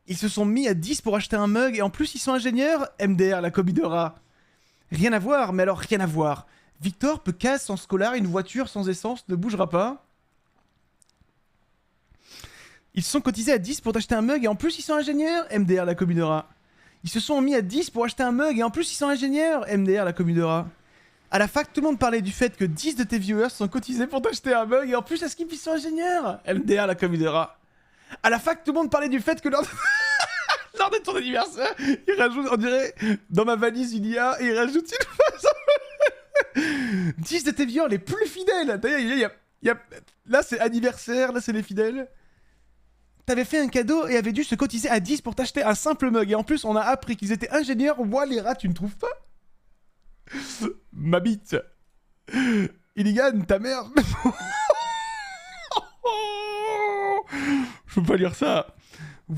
Ils se sont mis à 10 pour acheter un mug et en plus ils sont ingénieurs. MDR, la commis de rat. Rien à voir, mais alors rien à voir. Victor peut casse sans scolar, une voiture sans essence ne bougera pas. Ils se sont cotisés à 10 pour t'acheter un mug et en plus ils sont ingénieurs. MDR, la commis de rat. Ils se sont mis à 10 pour acheter un mug et en plus ils sont ingénieurs. MDR, la commis de rat. À la fac, tout le monde parlait du fait que 10 de tes viewers sont cotisés pour t'acheter un mug et en plus à Skip ils sont ingénieurs. MDR, la commis de rat. À la fac, tout le monde parlait du fait que lors de ton anniversaire, il rajoute, on dirait, dans ma valise il y a, et il rajoute une fois 10 de tes viewers les plus fidèles. D'ailleurs, là c'est anniversaire, là c'est les fidèles. T'avais fait un cadeau et avait dû se cotiser à 10 pour t'acheter un simple mug. Et en plus, on a appris qu'ils étaient ingénieurs. Moi, les rats, tu ne trouves pas? Ma bite. Illigan, ta mère. Je peux pas lire ça.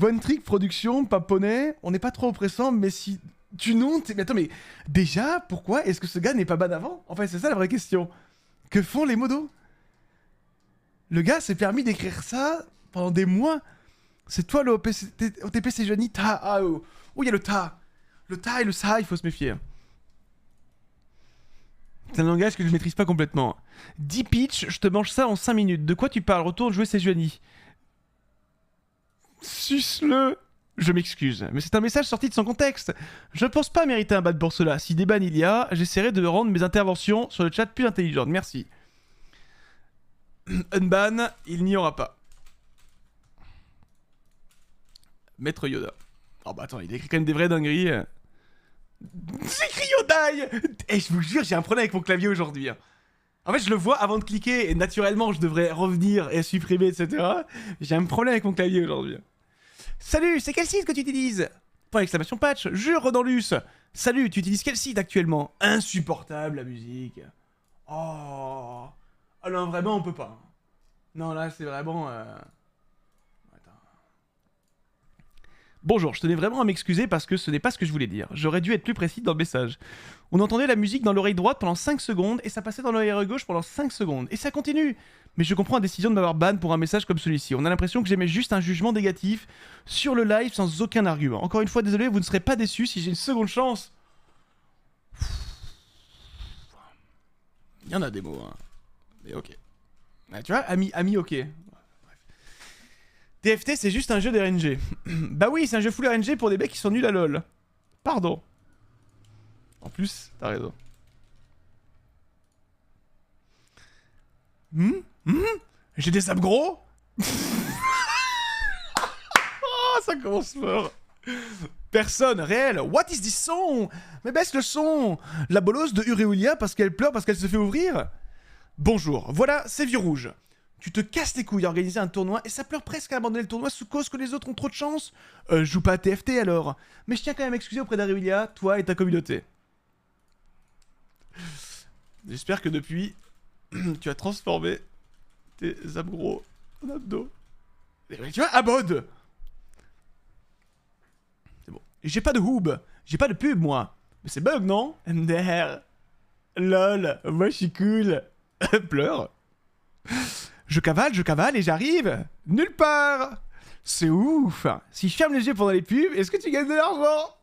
One Trick Production, pas poney. On n'est pas trop oppressant, mais si tu non... Mais attends, mais déjà, pourquoi est-ce que ce gars n'est pas ban avant? En fait, c'est ça la vraie question. Que font les modos? Le gars s'est permis d'écrire ça pendant des mois. C'est toi le OTP Sejani, ta, ah, oh, il y a le ta. Le ta et le sa, il faut se méfier. C'est un langage que je maîtrise pas complètement. 10 pitch, je te mange ça en 5 minutes. De quoi tu parles? Retourne jouer Sejani. Suce-le. Je m'excuse, mais c'est un message sorti de son contexte. Je pense pas mériter un ban pour cela. Si des bans il y a, j'essaierai de rendre mes interventions sur le chat plus intelligentes. Merci. Unban, il n'y aura pas. Maître Yoda. Oh bah attends, il écrit quand même des vraies dingueries. C'est écrit Yoda. Et je vous jure, j'ai un problème avec mon clavier aujourd'hui. En fait, je le vois avant de cliquer, et naturellement, je devrais revenir et supprimer, etc. J'ai un problème avec mon clavier aujourd'hui. Salut, c'est quel site que tu utilises? Point d'exclamation patch, jure Rodanlus. Salut, tu utilises quel site actuellement? Insupportable la musique. Oh. Ah non, vraiment, on peut pas. Non, là, c'est vraiment... Bonjour, je tenais vraiment à m'excuser parce que ce n'est pas ce que je voulais dire. J'aurais dû être plus précis dans le message. On entendait la musique dans l'oreille droite pendant 5 secondes et ça passait dans l'oreille gauche pendant 5 secondes. Et ça continue. Mais je comprends la décision de m'avoir ban pour un message comme celui-ci. On a l'impression que j'émets juste un jugement négatif sur le live sans aucun argument. Encore une fois, désolé, vous ne serez pas déçus si j'ai une seconde chance. Il y en a des mots, hein. Mais ok. Ah, tu vois, ami ok. TFT, c'est juste un jeu d'RNG. Bah oui, c'est un jeu full RNG pour des mecs qui sont nuls à LoL. Pardon. En plus, t'as raison. J'ai des sables gros. Oh, ça commence fort. Personne, réel. What is this song? Mais baisse le son. La bolosse de Uréulia parce qu'elle pleure parce qu'elle se fait ouvrir. Bonjour, voilà, c'est Vieux Rouge. Tu te casses les couilles à organiser un tournoi et ça pleure presque à abandonner le tournoi sous cause que les autres ont trop de chance. Joue pas à TFT alors. Mais je tiens quand même à m'excuser auprès d'Arewilia, toi et ta communauté. J'espère que depuis, tu as transformé tes abgros en abdos. Mais tu vois, abode. C'est bon. Et j'ai pas de hoob. J'ai pas de pub, moi. Mais c'est bug, non? MDR. Lol, moi je suis cool. Pleure. Je cavale et j'arrive nulle part. C'est ouf. Si je ferme les yeux pendant les pubs, est-ce que tu gagnes de l'argent?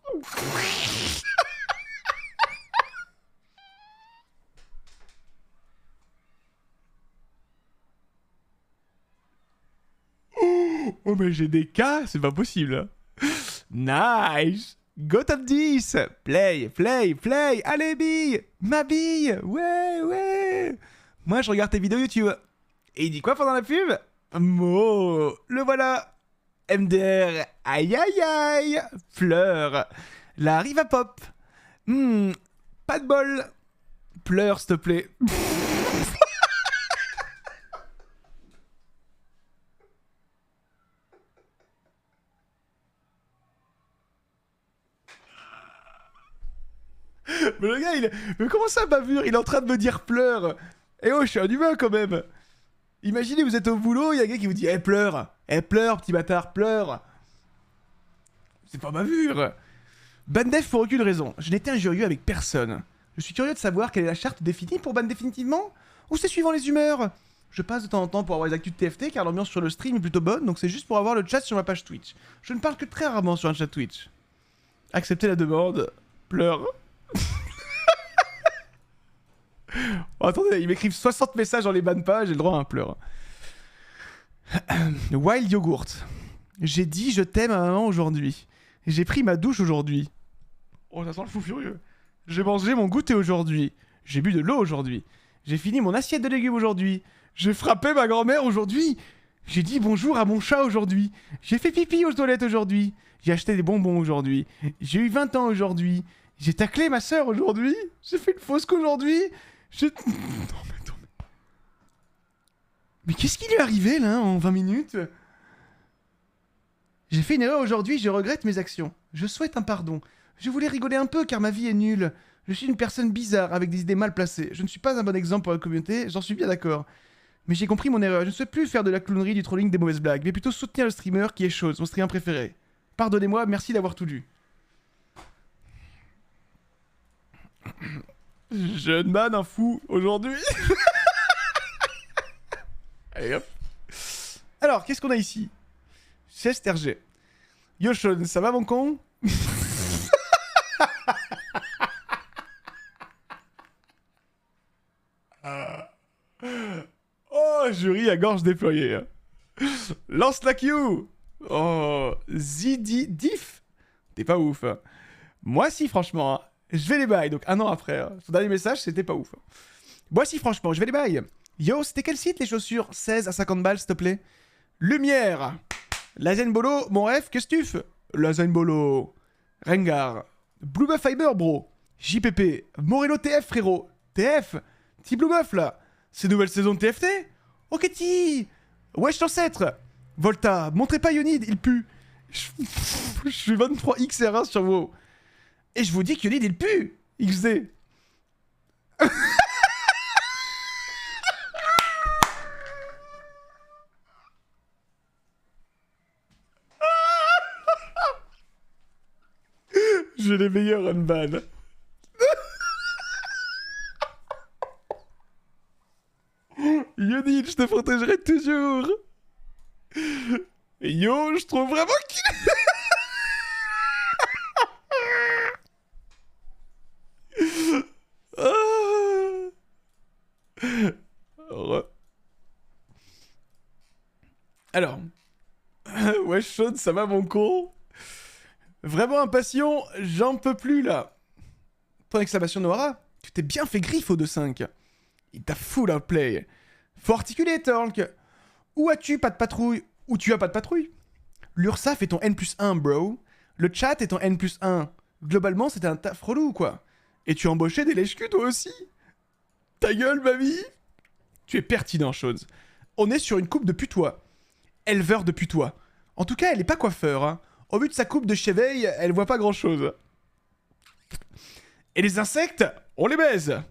Oh mais j'ai des cas, c'est pas possible. Nice. Go top 10. Play. Allez bille. Ma bille. Ouais. Moi je regarde tes vidéos YouTube. Et il dit quoi pendant la pub? Mo. Le voilà. MDR. Aïe. Fleur. La riva pop. Pas de bol. Pleure s'il te plaît. Mais le gars, mais comment ça, bavure? Il est en train de me dire pleure. Eh oh, je suis un humain quand même. Imaginez, vous êtes au boulot, il y a un gars qui vous dit pleure, petit bâtard, pleure. C'est pas bavure. Bandef pour aucune raison. Je n'étais injurieux avec personne. Je suis curieux de savoir quelle est la charte définie pour ban définitivement. Ou c'est suivant les humeurs. Je passe de temps en temps pour avoir les actus de TFT car l'ambiance sur le stream est plutôt bonne, donc c'est juste pour avoir le chat sur ma page Twitch. Je ne parle que très rarement sur un chat Twitch. Acceptez la demande. Pleure. Oh, attendez, ils m'écrivent 60 messages dans les ban pas, j'ai le droit à un pleur. Wild Yogurt. J'ai dit je t'aime à maman aujourd'hui. J'ai pris ma douche aujourd'hui. Oh, ça sent le fou furieux. J'ai mangé mon goûter aujourd'hui. J'ai bu de l'eau aujourd'hui. J'ai fini mon assiette de légumes aujourd'hui. J'ai frappé ma grand-mère aujourd'hui. J'ai dit bonjour à mon chat aujourd'hui. J'ai fait pipi aux toilettes aujourd'hui. J'ai acheté des bonbons aujourd'hui. J'ai eu 20 ans aujourd'hui. J'ai taclé ma sœur aujourd'hui. J'ai fait une fausse qu'aujourd'hui. Non mais attends. Mais qu'est-ce qui lui est arrivé là en 20 minutes? J'ai fait une erreur aujourd'hui, je regrette mes actions. Je souhaite un pardon. Je voulais rigoler un peu car ma vie est nulle. Je suis une personne bizarre avec des idées mal placées. Je ne suis pas un bon exemple pour la communauté, j'en suis bien d'accord. Mais j'ai compris mon erreur. Je ne souhaite plus faire de la clownerie, du trolling, des mauvaises blagues, mais plutôt soutenir le streamer qui est chose, mon streamer préféré. Pardonnez-moi, merci d'avoir tout lu. Jeune man, un fou, aujourd'hui. Allez hop. Alors, qu'est-ce qu'on a ici? CSTRG. Yoshon, ça va mon con? Oh, je ris à gorge déployée. Hein. Lance la Q. Oh, Zidi Diff. T'es pas ouf. Hein. Moi si, franchement. Hein. Je vais les bails, donc un an après. Hein. Son dernier message, c'était pas ouf. Hein. Moi si, franchement, je vais les bails. Yo, c'était quel site les chaussures 16 à 50 balles, s'il te plaît? Lumière. Lasagne Bolo, mon ref, qu'est-ce que tu fais? Lasagne Bolo. Rengar. Blue Buff Fiber, bro. JPP. Morello TF, frérot. TF. Petit Blue Buff, là. C'est nouvelle saison de TFT? Ok, ti. Wesh, ancêtre. Volta. Montrez pas Yonid, il pue. Je suis 23 XR1 sur WoW. Et je vous dis que Yonid, il pue. XD. J'ai les meilleurs unban. Yonid, je te protégerai toujours. Yo, je trouve vraiment qu'il... Alors... Ouais, Sean, ça va mon con? Vraiment impatient, j'en peux plus là. Point d'exclamation Noara, tu t'es bien fait griffe au 2-5. Il t'a full outplay. Faut articuler, Torque. Où as-tu pas de patrouille? Ou tu as pas de patrouille? L'URSAF est ton N+1, bro. Le chat est ton N+1. Globalement, c'était un taf relou, quoi. Et tu as embauché des lèche-culs, toi aussi? Ta gueule, mamie. Tu es pertinent, chose. On est sur une coupe de putois. Éleveur de putois. En tout cas, elle est pas coiffeur, hein. Au vu de sa coupe de cheveille, elle voit pas grand-chose. Et les insectes, on les baise.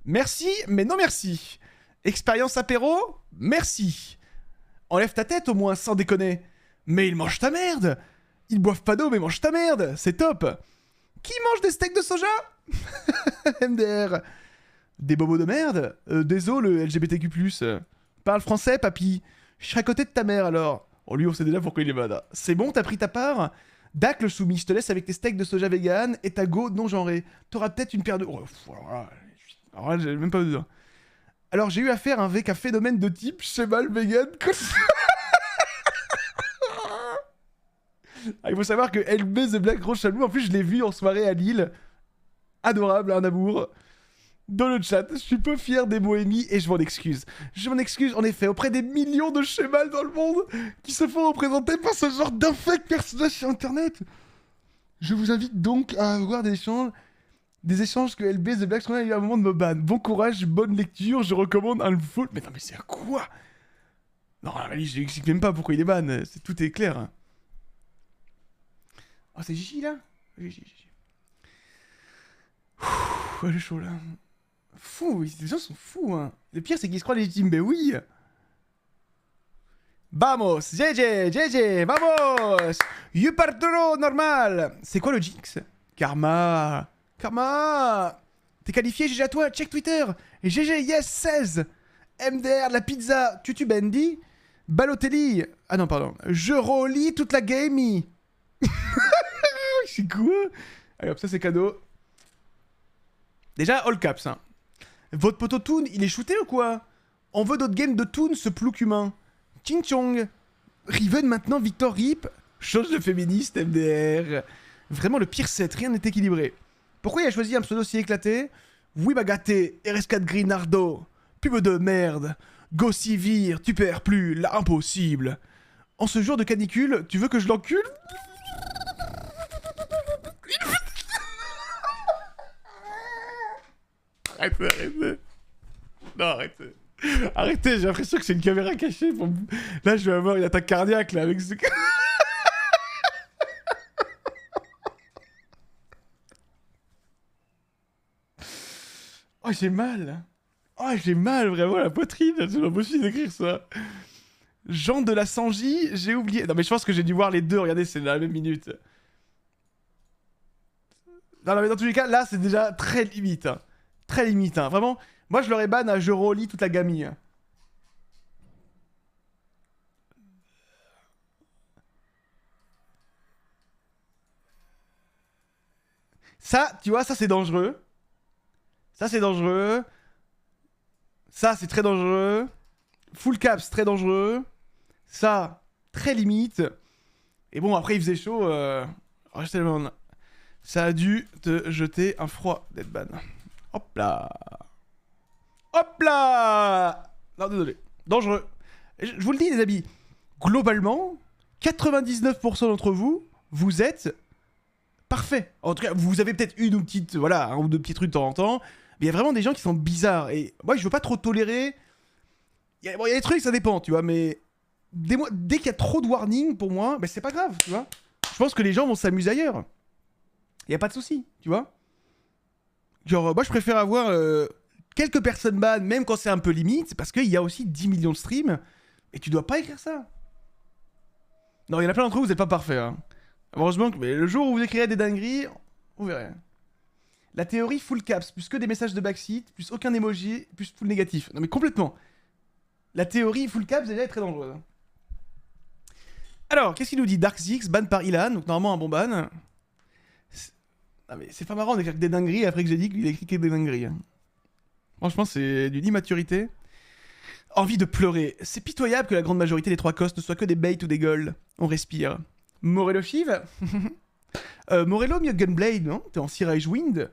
Merci, mais non merci. Expérience apéro, merci. Enlève ta tête au moins, sans déconner. Mais ils mangent ta merde. Ils boivent pas d'eau, mais mangent ta merde. C'est top. Qui mange des steaks de soja? MDR. Des bobos de merde. Désolé, le LGBTQ+. Parle français, papy. Je serai à côté de ta mère alors. Oh, lui, on sait déjà pourquoi il est bad. C'est bon, t'as pris ta part? Dak le soumis, je te laisse avec tes steaks de soja vegan et ta go non genrée. T'auras peut-être une paire de... Oh, alors là, j'ai même pas besoin. Alors, j'ai eu affaire avec un phénomène de type cheval vegan. Ah, il faut savoir que LB The Black Rose Chalou, en plus, je l'ai vu en soirée à Lille. Adorable, un amour. Dans le chat, je suis peu fier des Bohémies et je m'en excuse. Je m'en excuse en effet auprès des millions de chemals dans le monde qui se font représenter par ce genre d'infect personnages sur internet. Je vous invite donc à avoir des échanges que LB The Black Swan a eu à un moment de me ban. Bon courage, bonne lecture, je recommande un full. Mais non, mais c'est à quoi? Non, je n'explique même pas pourquoi il est ban, tout est clair. Oh, c'est Gigi là? Gigi. Ouh, elle est chaud là. Fou, les gens sont fous, hein. Le pire, c'est qu'ils se croient légitimes, mais oui. Vamos, GG, vamos. You partero normal. C'est quoi le jinx? Karma. T'es qualifié, GG à toi, check Twitter. Et GG, yes, 16. MDR, la pizza, Tutu Bendy. Balotelli. Ah non, pardon. Je relis toute la game. C'est quoi? Allez hop, ça c'est cadeau. Déjà, all caps, hein. Votre poteau Toon, il est shooté ou quoi? On veut d'autres games de Toon, ce plouc humain. Ching Chong. Riven maintenant, Victor Rip. Chose de féministe, MDR. Vraiment le pire set, rien n'est équilibré. Pourquoi il a choisi un pseudo si éclaté? Oui, bah gâté, RS4 Grinardo. Pub de merde. Go Sivir, tu perds plus, là impossible. En ce jour de canicule, tu veux que je l'encule? Arrêtez. Non, arrêtez. Arrêtez, j'ai l'impression que c'est une caméra cachée. Là, je vais avoir une attaque cardiaque, là, avec ce... Oh, j'ai mal. Oh, j'ai mal, vraiment, la poitrine. C'est pas possible d'écrire ça. Jean de la Sangie, j'ai oublié... Non, mais je pense que j'ai dû voir les deux. Regardez, c'est dans la même minute. Non, mais dans tous les cas, là, c'est déjà très limite, hein. Très limite, hein. Vraiment, moi je l'aurais ban à je relis toute la gamille. Ça, tu vois, ça c'est dangereux. Ça c'est dangereux. Ça c'est très dangereux. Full caps, très dangereux. Ça, très limite. Et bon, après il faisait chaud. Ça a dû te jeter un froid d'être ban. Hop là. Hop là. Non, désolé. Dangereux. Je vous le dis, les amis. Globalement, 99% d'entre vous, vous êtes parfaits. En tout cas, vous avez peut-être une ou petite, voilà, un ou deux petits trucs de temps en temps. Mais il y a vraiment des gens qui sont bizarres. Et moi, je veux pas trop tolérer. Il y a des trucs, ça dépend, tu vois. Mais dès qu'il y a trop de warning, pour moi, ben, c'est pas grave, tu vois. Je pense que les gens vont s'amuser ailleurs. Il y a pas de souci, tu vois. Genre, moi je préfère avoir quelques personnes ban, même quand c'est un peu limite, parce qu'il y a aussi 10 millions de streams, et tu dois pas écrire ça. Non, il y en a plein d'entre vous, vous êtes pas parfaits. Hein. Heureusement que mais le jour où vous écrirez des dingueries, vous verrez. La théorie full caps, plus que des messages de backseat, plus aucun emoji, plus full négatif. Non mais complètement. La théorie full caps déjà est très dangereuse. Alors, qu'est-ce qu'il nous dit? Dark Zix, ban par Ilan, donc normalement un bon ban. Ah mais c'est pas marrant d'écrire que des dingueries après que j'ai dit qu'il a écrit que des dingueries. Hein. Franchement, c'est d'une immaturité. Envie de pleurer. C'est pitoyable que la grande majorité des trois costes ne soient que des baits ou des gueules. On respire. Morello Shiv Morello, mieux Gunblade, non? T'es en Sirage Wind.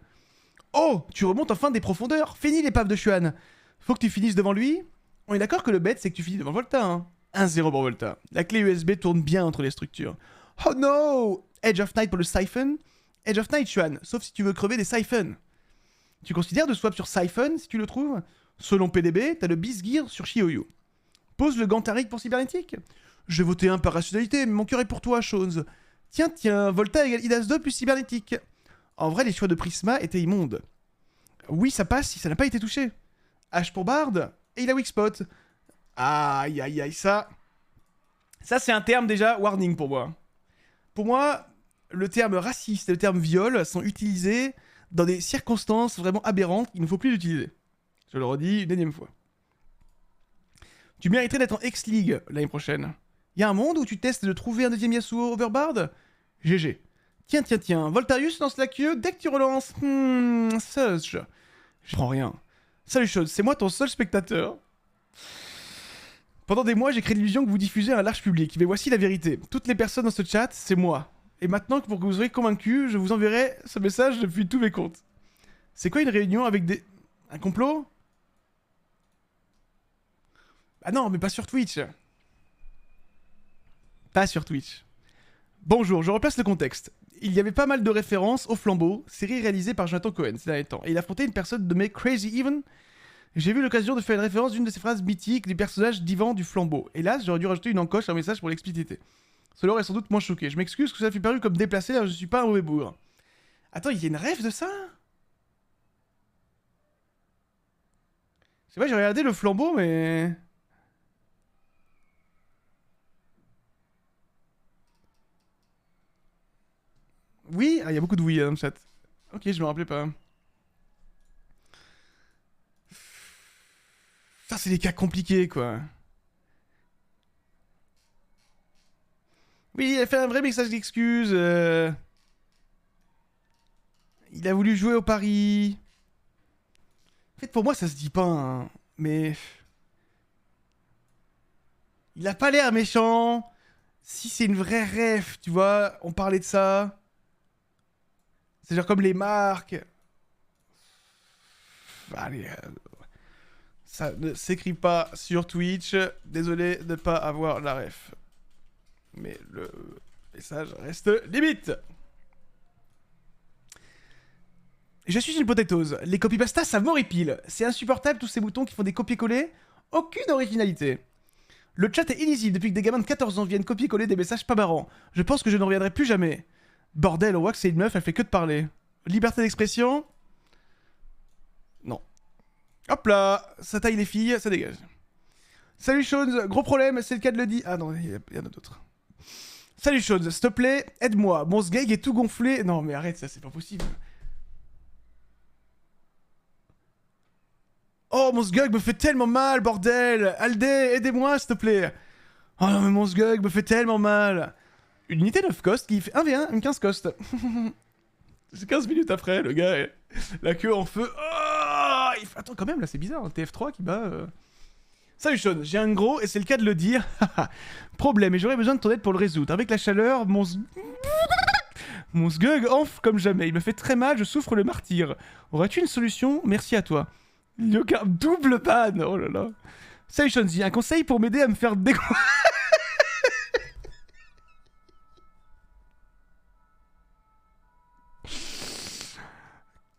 Oh, tu remontes enfin des profondeurs. Finis l'épave de Xuan. Faut que tu finisses devant lui. On est d'accord que le bête, c'est que tu finis devant Volta. Hein. 1-0 pour Volta. La clé USB tourne bien entre les structures. Oh no! Edge of Night pour le Siphon. Edge of Night, Xuan, sauf si tu veux crever des siphons. Tu considères de swap sur Siphon si tu le trouves? Selon PDB, t'as le Beast Gear sur Shioyu. Pose le Gantarik pour cybernétique. Je vais voter 1 par rationalité, mais mon cœur est pour toi, Shones. Tiens, Volta égale Idas 2 plus cybernétique. En vrai, les choix de Prisma étaient immondes. Oui, ça passe si ça n'a pas été touché. H pour Bard, et il a Weak Spot. Aïe, ça... Ça, c'est un terme déjà warning pour moi. Pour moi, le terme raciste et le terme viol sont utilisés dans des circonstances vraiment aberrantes qu'il ne faut plus l'utiliser. Je le redis une énième fois. Tu mériterais d'être en X-League l'année prochaine. Y a un monde où tu testes de trouver un deuxième Yasuo Overbard? GG. Tiens. Voltarius lance la queue dès que tu relances. Suge. Je prends rien. Salut Chose, c'est moi ton seul spectateur. Pendant des mois, j'ai créé l'illusion que vous diffusez à un large public. Mais voici la vérité. Toutes les personnes dans ce chat, c'est moi. Et maintenant, pour que vous soyez convaincus, je vous enverrai ce message depuis tous mes comptes. C'est quoi une réunion avec des... Un complot? Ah non, mais pas sur Twitch. Pas sur Twitch. Bonjour, je replace le contexte. Il y avait pas mal de références au Flambeau, série réalisée par Jonathan Cohen ces derniers temps. Et il affrontait une personne nommée Crazy Even. J'ai eu l'occasion de faire une référence d'une de ces phrases mythiques du personnage d'Ivan du Flambeau. Hélas, j'aurais dû rajouter une encoche à un message pour l'expliciter. Cela aurait sans doute moins choqué. Je m'excuse que ça fut paru comme déplacé, alors je suis pas un mauvais bourg. Attends, il y a une rêve de ça? C'est vrai, j'ai regardé le Flambeau, mais... Oui, il y a beaucoup de oui dans le chat. Ok, je me rappelais pas. Ça, c'est des cas compliqués, quoi. Oui, il a fait un vrai message d'excuse. Il a voulu jouer au pari. En fait, pour moi, ça se dit pas, hein. Mais... Il a pas l'air méchant. Si c'est une vraie ref, tu vois, on parlait de ça. C'est genre comme les marques. Allez, ça ne s'écrit pas sur Twitch. Désolé de ne pas avoir la ref. Mais le message reste limite. Je suis une potatoes. Les copypasta, ça m'horripile. C'est insupportable tous ces boutons qui font des copier-coller. Aucune originalité. Le chat est illisible depuis que des gamins de 14 ans viennent copier-coller des messages pas marrants. Je pense que je ne reviendrai plus jamais. Bordel, on voit que c'est une meuf, elle fait que de parler. Liberté d'expression? Non. Hop là, ça taille les filles, ça dégage. Salut Shones, gros problème, c'est le cas de le dire. Ah non, il y en a d'autres. Salut Shones, s'il te plaît, aide-moi. Mon sgeg est tout gonflé. Non mais arrête, ça c'est pas possible. Oh, mon sgeg me fait tellement mal, bordel. Aldé, aidez-moi, s'il te plaît. Oh non, mais mon sgeg me fait tellement mal. Une unité 9 cost qui fait 1v1, une 15 cost. C'est 15 minutes après, le gars, la queue en feu. Oh, attends, quand même, là, c'est bizarre, un TF3 qui bat... Salut Sean, j'ai un gros, et c'est le cas de le dire. Problème, et j'aurais besoin de ton aide pour le résoudre. Avec la chaleur, mon sgug enfle comme jamais. Il me fait très mal, je souffre le martyr. Aurais-tu une solution? Merci à toi. Yoka, double ban. Oh là là. Salut Sean, un conseil pour m'aider à me faire découvrir.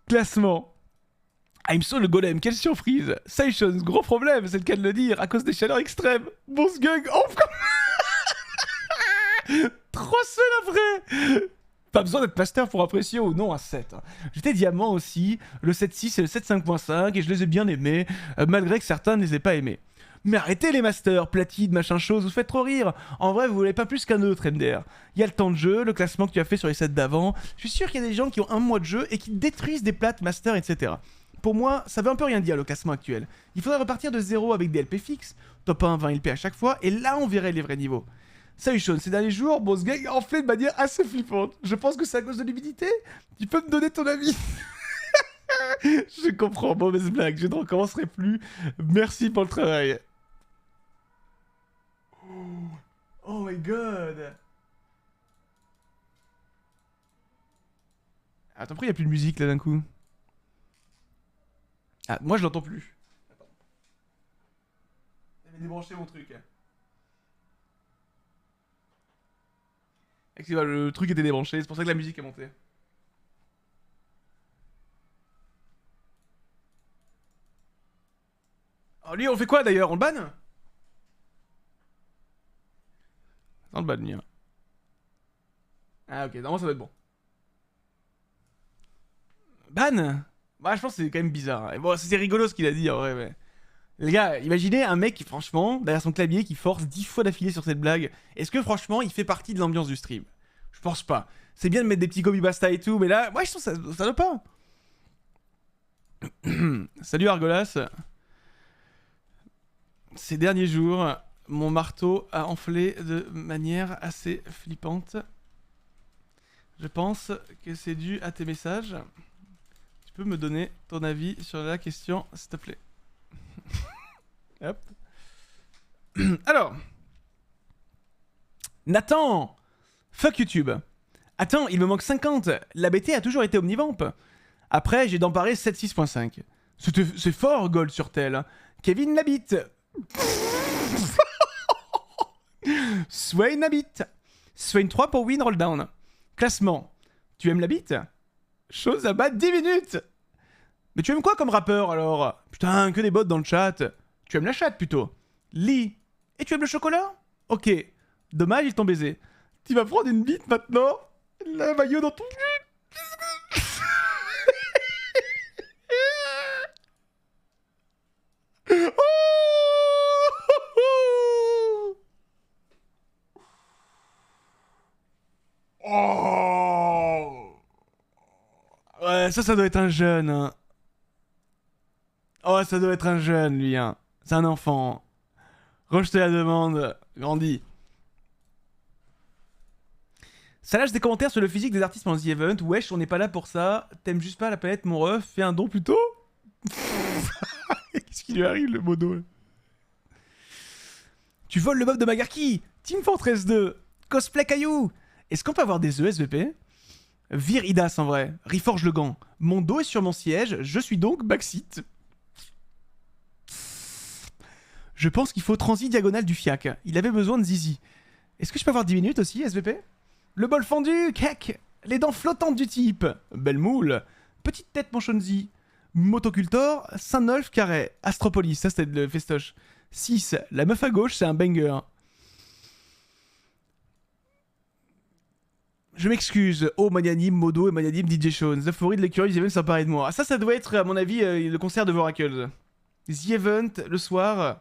Classement. I'm so le golem, quelle surprise. Saishons, gros problème, c'est le cas de le dire, à cause des chaleurs extrêmes. Bon sgug, off comme... 3 seuls après. Pas besoin d'être master pour apprécier ou non un 7. J'étais diamant aussi, le 7.6 et le 7.5.5, et je les ai bien aimés, malgré que certains ne les aient pas aimés. Mais arrêtez les masters, platine, machin chose, vous faites trop rire. En vrai, vous voulez pas plus qu'un autre, MDR. Il y a le temps de jeu, le classement que tu as fait sur les sets d'avant. Je suis sûr qu'il y a des gens qui ont un mois de jeu et qui détruisent des plates, masters, etc. Pour moi, ça veut un peu rien dire le classement actuel. Il faudrait repartir de zéro avec des LP fixes, top 1, 20 LP à chaque fois, et là on verrait les vrais niveaux. Salut Sean, ces derniers jours, mon sgeg a enflé de manière assez flippante. Je pense que c'est à cause de l'humidité. Tu peux me donner ton avis? Je comprends, mauvaise blague, je ne recommencerai plus. Merci pour le travail. Oh my god. Attends, pourquoi il n'y a plus de musique là d'un coup? Ah, moi je l'entends plus. Attends. J'avais débranché mon truc. Excusez-moi, le truc était débranché, c'est pour ça que la musique est montée. Alors lui, on fait quoi d'ailleurs? On le banne? On le banne, lui. Ah ok, normalement ça doit être bon. Ban? Bah je pense que c'est quand même bizarre. Bon, c'est rigolo ce qu'il a dit en vrai, mais... Les gars, imaginez un mec qui, franchement, derrière son clavier, qui force 10 fois d'affilée sur cette blague. Est-ce que, franchement, il fait partie de l'ambiance du stream? Je pense pas. C'est bien de mettre des petits copy basta et tout, mais là, moi, je trouve ça doit pas. Salut Argolas. Ces derniers jours, mon marteau a enflé de manière assez flippante. Je pense que c'est dû à tes messages. Tu peux me donner ton avis sur la question, s'il te plaît. Hop. Alors. Nathan. Fuck YouTube. Attends, il me manque 50. L'ABT a toujours été omnivamp. Après, j'ai d'emparé 7.6.5. C'est fort, Gold sur tel. Kevin Labitte. Swain Habit. Swain 3 pour win roll down. Classement. Tu aimes la bite? Chose à battre 10 minutes. Mais tu aimes quoi comme rappeur alors? Putain, que des bots dans le chat. Tu aimes la chatte plutôt. Lee. Et tu aimes le chocolat? Ok. Dommage, ils t'ont baisé. Tu vas prendre une bite maintenant? La maillot dans ton cul. Oh. Ouais, ça doit être un jeune. Hein. Oh, ça doit être un jeune, lui. Hein. C'est un enfant. Rejetez la demande. Grandis. Ça lâche des commentaires sur le physique des artistes pendant The Event. Wesh, on n'est pas là pour ça. T'aimes juste pas la planète, mon ref. Fais un don plutôt. Qu'est-ce qui lui arrive, le modo là? Tu voles le mob de Magarki. Team Fortress 2. Cosplay Caillou. Est-ce qu'on peut avoir des ESVP? Vire Idas en vrai. Reforge le gant. Mon dos est sur mon siège. Je suis donc backseat. Je pense qu'il faut transit diagonale du fiac. Il avait besoin de zizi. Est-ce que je peux avoir 10 minutes aussi, SVP? Le bol fendu, kek. Les dents flottantes du type. Belle moule. Petite tête Monchonzi. Motocultor, Saint-Nolf carré. Astropolis, ça c'était le festoche. 6. La meuf à gauche, c'est un banger. Je m'excuse. Oh, Magnanime, Modo et Magnanime, DJ Shones. The Fury de l'écureuil, The Event s'emparer de moi. Ça doit être, à mon avis, le concert de Voracles. The Event, le soir.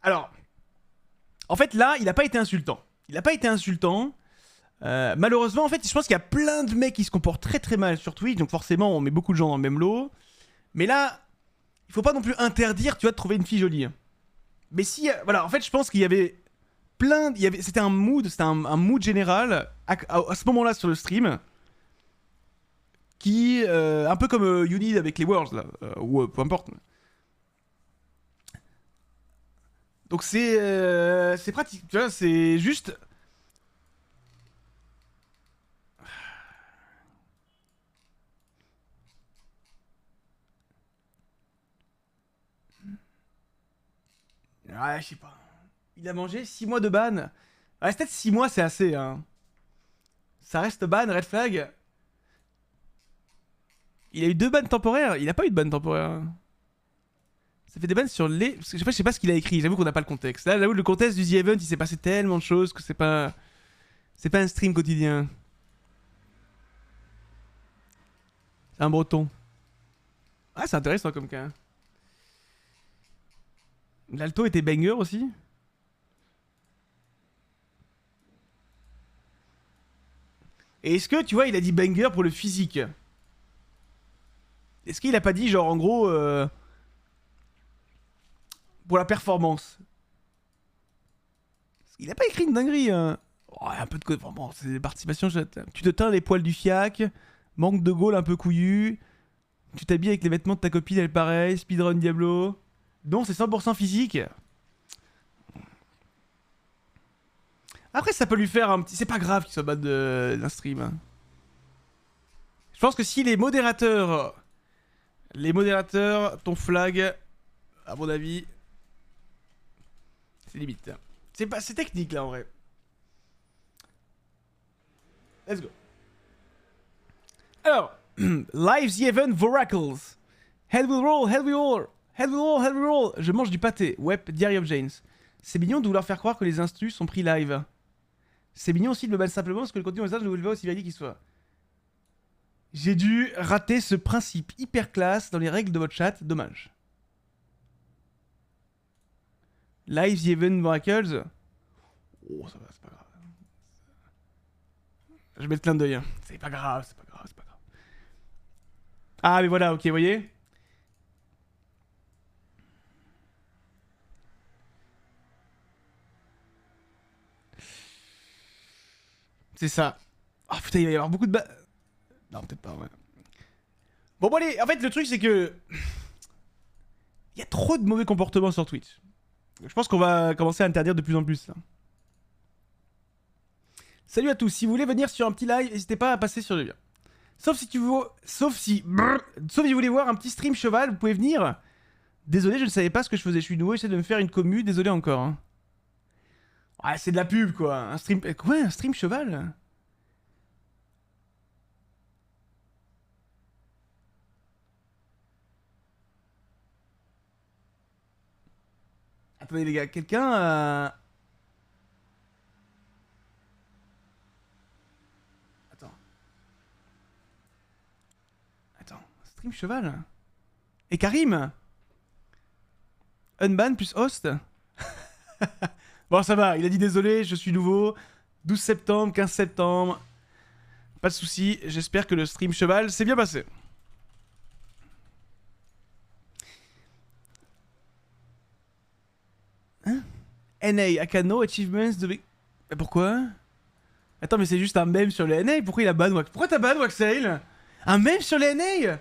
Alors, en fait, là, il a pas été insultant. Il a pas été insultant. Malheureusement, en fait, je pense qu'il y a plein de mecs qui se comportent très très mal sur Twitch, donc forcément, on met beaucoup de gens dans le même lot. Mais là, il faut pas non plus interdire, tu vois, de trouver une fille jolie. Mais si, voilà, en fait, je pense qu'il y avait plein, c'était un mood général à ce moment-là sur le stream, qui, un peu comme Unid avec les Worlds là, ou peu importe. Donc c'est pratique, tu vois, c'est juste. Ouais, je sais pas. Il a mangé 6 mois de ban. Ouais, peut-être 6 mois, c'est assez, hein. Ça reste ban, red flag. Il a eu 2 bans temporaires. Il a pas eu de ban temporaire. Ça fait des bans sur les... Parce que je sais pas ce qu'il a écrit. J'avoue qu'on n'a pas le contexte. Là, j'avoue, le contexte du The Event, il s'est passé tellement de choses que c'est pas... C'est pas un stream quotidien. C'est un breton. Ah, c'est intéressant comme cas. L'alto était banger aussi. Et est-ce que, tu vois, il a dit banger pour le physique? Est-ce qu'il a pas dit, genre, en gros... pour la performance? Il a pas écrit une dinguerie, hein. Oh, un peu de code. Bon, c'est des participations. Tu te teins les poils du fiac. Manque de gaule un peu couillu. Tu t'habilles avec les vêtements de ta copine, elle pareil. Speedrun Diablo. Non, c'est 100% physique. Après, ça peut lui faire un petit... C'est pas grave qu'il soit bas d'un stream. Hein. Je pense que si les modérateurs... ton flag, à mon avis... C'est limite. C'est technique, là, en vrai. Let's go. Alors, Live the Event Voracles. Hell will roll, hell will roll. Hell will roll, hell will roll. Je mange du pâté. Web, Diary of James. C'est mignon de vouloir faire croire que les instrus sont pris live. C'est mignon aussi de me battre simplement parce que le contenu message ne vous le voit aussi véridique qu'il soit. J'ai dû rater ce principe hyper classe dans les règles de votre chat. Dommage. Live the Event Voracles. Oh, ça va, c'est pas grave. Je mets le clin d'œil. Hein. C'est pas grave, c'est pas grave, c'est pas grave. Ah, mais voilà, ok, vous voyez. C'est ça. Oh putain, il va y avoir beaucoup de Non, peut-être pas, ouais. Bon, allez, en fait, le truc, c'est que... Il y a trop de mauvais comportements sur Twitch. Je pense qu'on va commencer à interdire de plus en plus ça. Salut à tous, si vous voulez venir sur un petit live, n'hésitez pas à passer sur le lien. Sauf si vous voulez voir un petit stream cheval, vous pouvez venir. Désolé, je ne savais pas ce que je faisais, je suis nouveau, j'essaie de me faire une commu, désolé encore. Hein. Ouais, c'est de la pub quoi, un stream... Quoi, un stream cheval? Attendez les gars, quelqu'un... Attends, stream cheval? Et Karim? Unban plus host? Bon, ça va, il a dit désolé, je suis nouveau. 12 septembre, 15 septembre. Pas de soucis, j'espère que le stream cheval s'est bien passé. Hein? NA, Akano, Achievements de... Mais pourquoi? Attends, mais c'est juste un mème sur le NA, pourquoi il a ban Wax? Pourquoi t'as ban Waxail? Un mème sur le NA?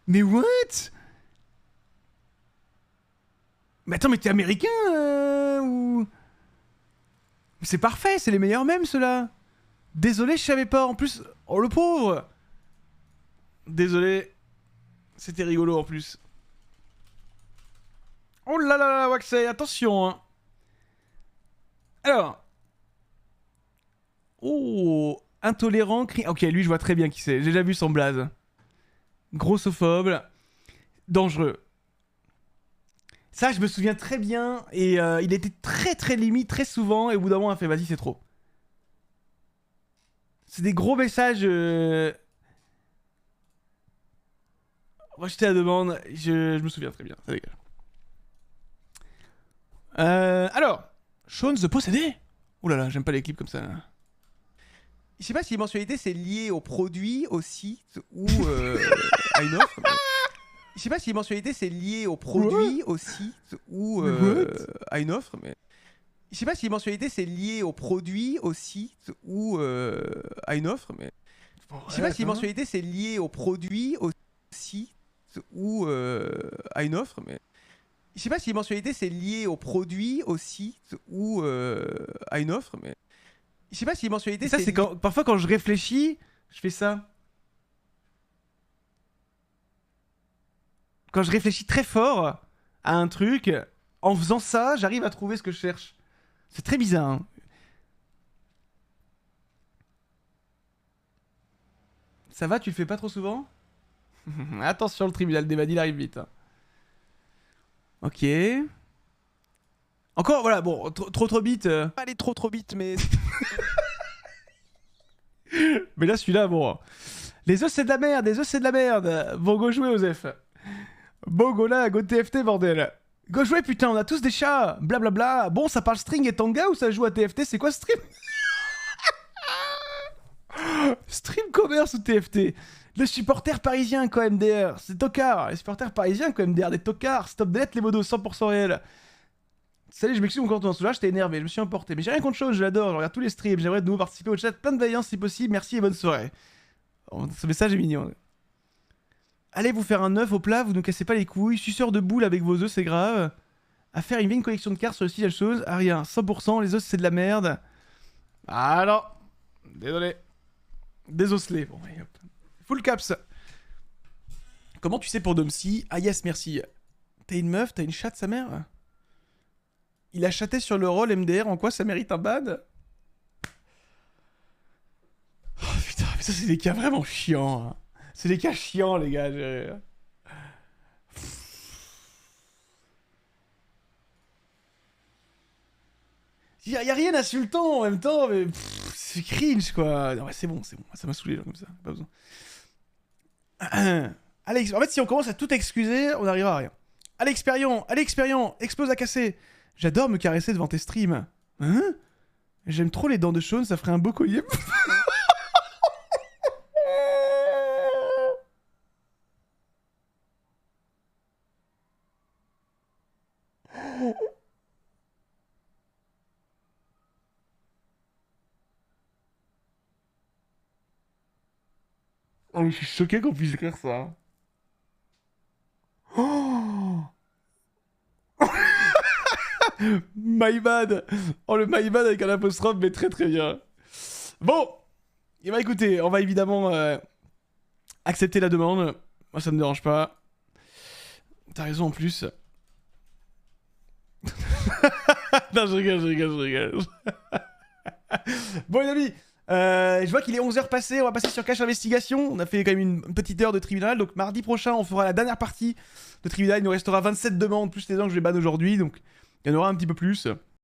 Mais what? Mais attends, mais t'es américain ou... C'est parfait, c'est les meilleurs mèmes ceux-là. Désolé, je savais pas. En plus, oh le pauvre. Désolé. C'était rigolo en plus. Oh là là là, Waxay, attention. Hein. Alors. Oh, intolérant, Ok, lui, je vois très bien qui c'est. J'ai déjà vu son blaze. Grossophobe. Dangereux. Ça, je me souviens très bien. Et il était très très limite, très souvent. Et au bout d'un moment, il a fait vas-y, c'est trop. C'est des gros messages. Rejeter la demande. Je me souviens très bien. Ça dégage. Alors. Shaun the Possédé. Ouh là là, j'aime pas les clips comme ça. Je sais pas si les mensualités c'est lié au produit, au site ou à une offre. Mais... Je sais pas si les mensualités c'est lié au produit, au site ou à une offre. Mais... Je sais pas si les mensualités c'est lié au produit, au site ou à une offre. Mais... Je sais pas si les mensualités c'est lié au produit, au site ou à une offre. Mais... Je sais pas si les mensualités c'est lié au produit, au site ou à une offre. Mais... Je sais pas si les mensualités... Ça, c'est quand... Parfois, quand je réfléchis, je fais ça. Quand je réfléchis très fort à un truc, en faisant ça, j'arrive à trouver ce que je cherche. C'est très bizarre. Hein. Ça va, tu le fais pas trop souvent? Attention, le tribunal des badis, il arrive vite. Hein. Ok. Encore, voilà, bon, trop vite. Pas aller trop vite, mais... Mais là, celui-là, bon. Les œufs, c'est de la merde, les œufs, c'est de la merde. Bon, go jouer, Osef. Bon, go là, go TFT, bordel. Go jouer, putain, on a tous des chats. Blablabla. Bon, ça parle string et tanga ou ça joue à TFT? C'est quoi stream? Stream commerce ou TFT? Le supporter parisien, quoi, MDR. C'est tocard. Les supporters parisiens, quoi, MDR. Des tocards. Stop net, les modos, 100% réel. Salut, je m'excuse mon compte en sous là, j'étais énervé, je me suis emporté. Mais j'ai rien contre chose, je l'adore, je regarde tous les streams, j'aimerais de nouveau participer au chat, plein de vaillance si possible, merci et bonne soirée. Oh, ce message est mignon. Allez vous faire un œuf au plat, vous ne cassez pas les couilles, suceur de boule avec vos œufs, c'est grave. À faire une collection de cartes sur le site, chose. Ah rien, 100%, les œufs c'est de la merde. Ah non, désolé. Désosselé, bon, allez, hop. Full caps. Comment tu sais pour Domsy? Ah yes, merci. T'as une meuf, t'as une chatte, sa mère? Il a chaté sur le rôle MDR, en quoi ça mérite un ban? Oh putain, mais ça c'est des cas vraiment chiants. Hein. C'est des cas chiants les gars. Y a rien d'insultant en même temps, mais c'est cringe quoi. Non, ouais, c'est bon, ça m'a saoulé genre, comme ça, pas besoin. Alex, en fait si on commence à tout excuser, on n'arrivera à rien. Alex Perion, explose à casser. J'adore me caresser devant tes streams. Hein? J'aime trop les dents de Shaun, ça ferait un beau collier. Oh, je suis choqué qu'on puisse écrire ça. Oh My bad. Oh, le my bad avec un apostrophe, mais très très bien. Bon, et bah écoutez, on va évidemment accepter la demande. Moi, ça me dérange pas. T'as raison en plus. Non, je rigole. Bon, les amis, je vois qu'il est 11h passé. On va passer sur Cache Investigation. On a fait quand même une petite heure de tribunal. Donc, mardi prochain, on fera la dernière partie de tribunal. Il nous restera 27 demandes, plus les gens que je vais ban aujourd'hui. Donc, il y en aura un petit peu plus.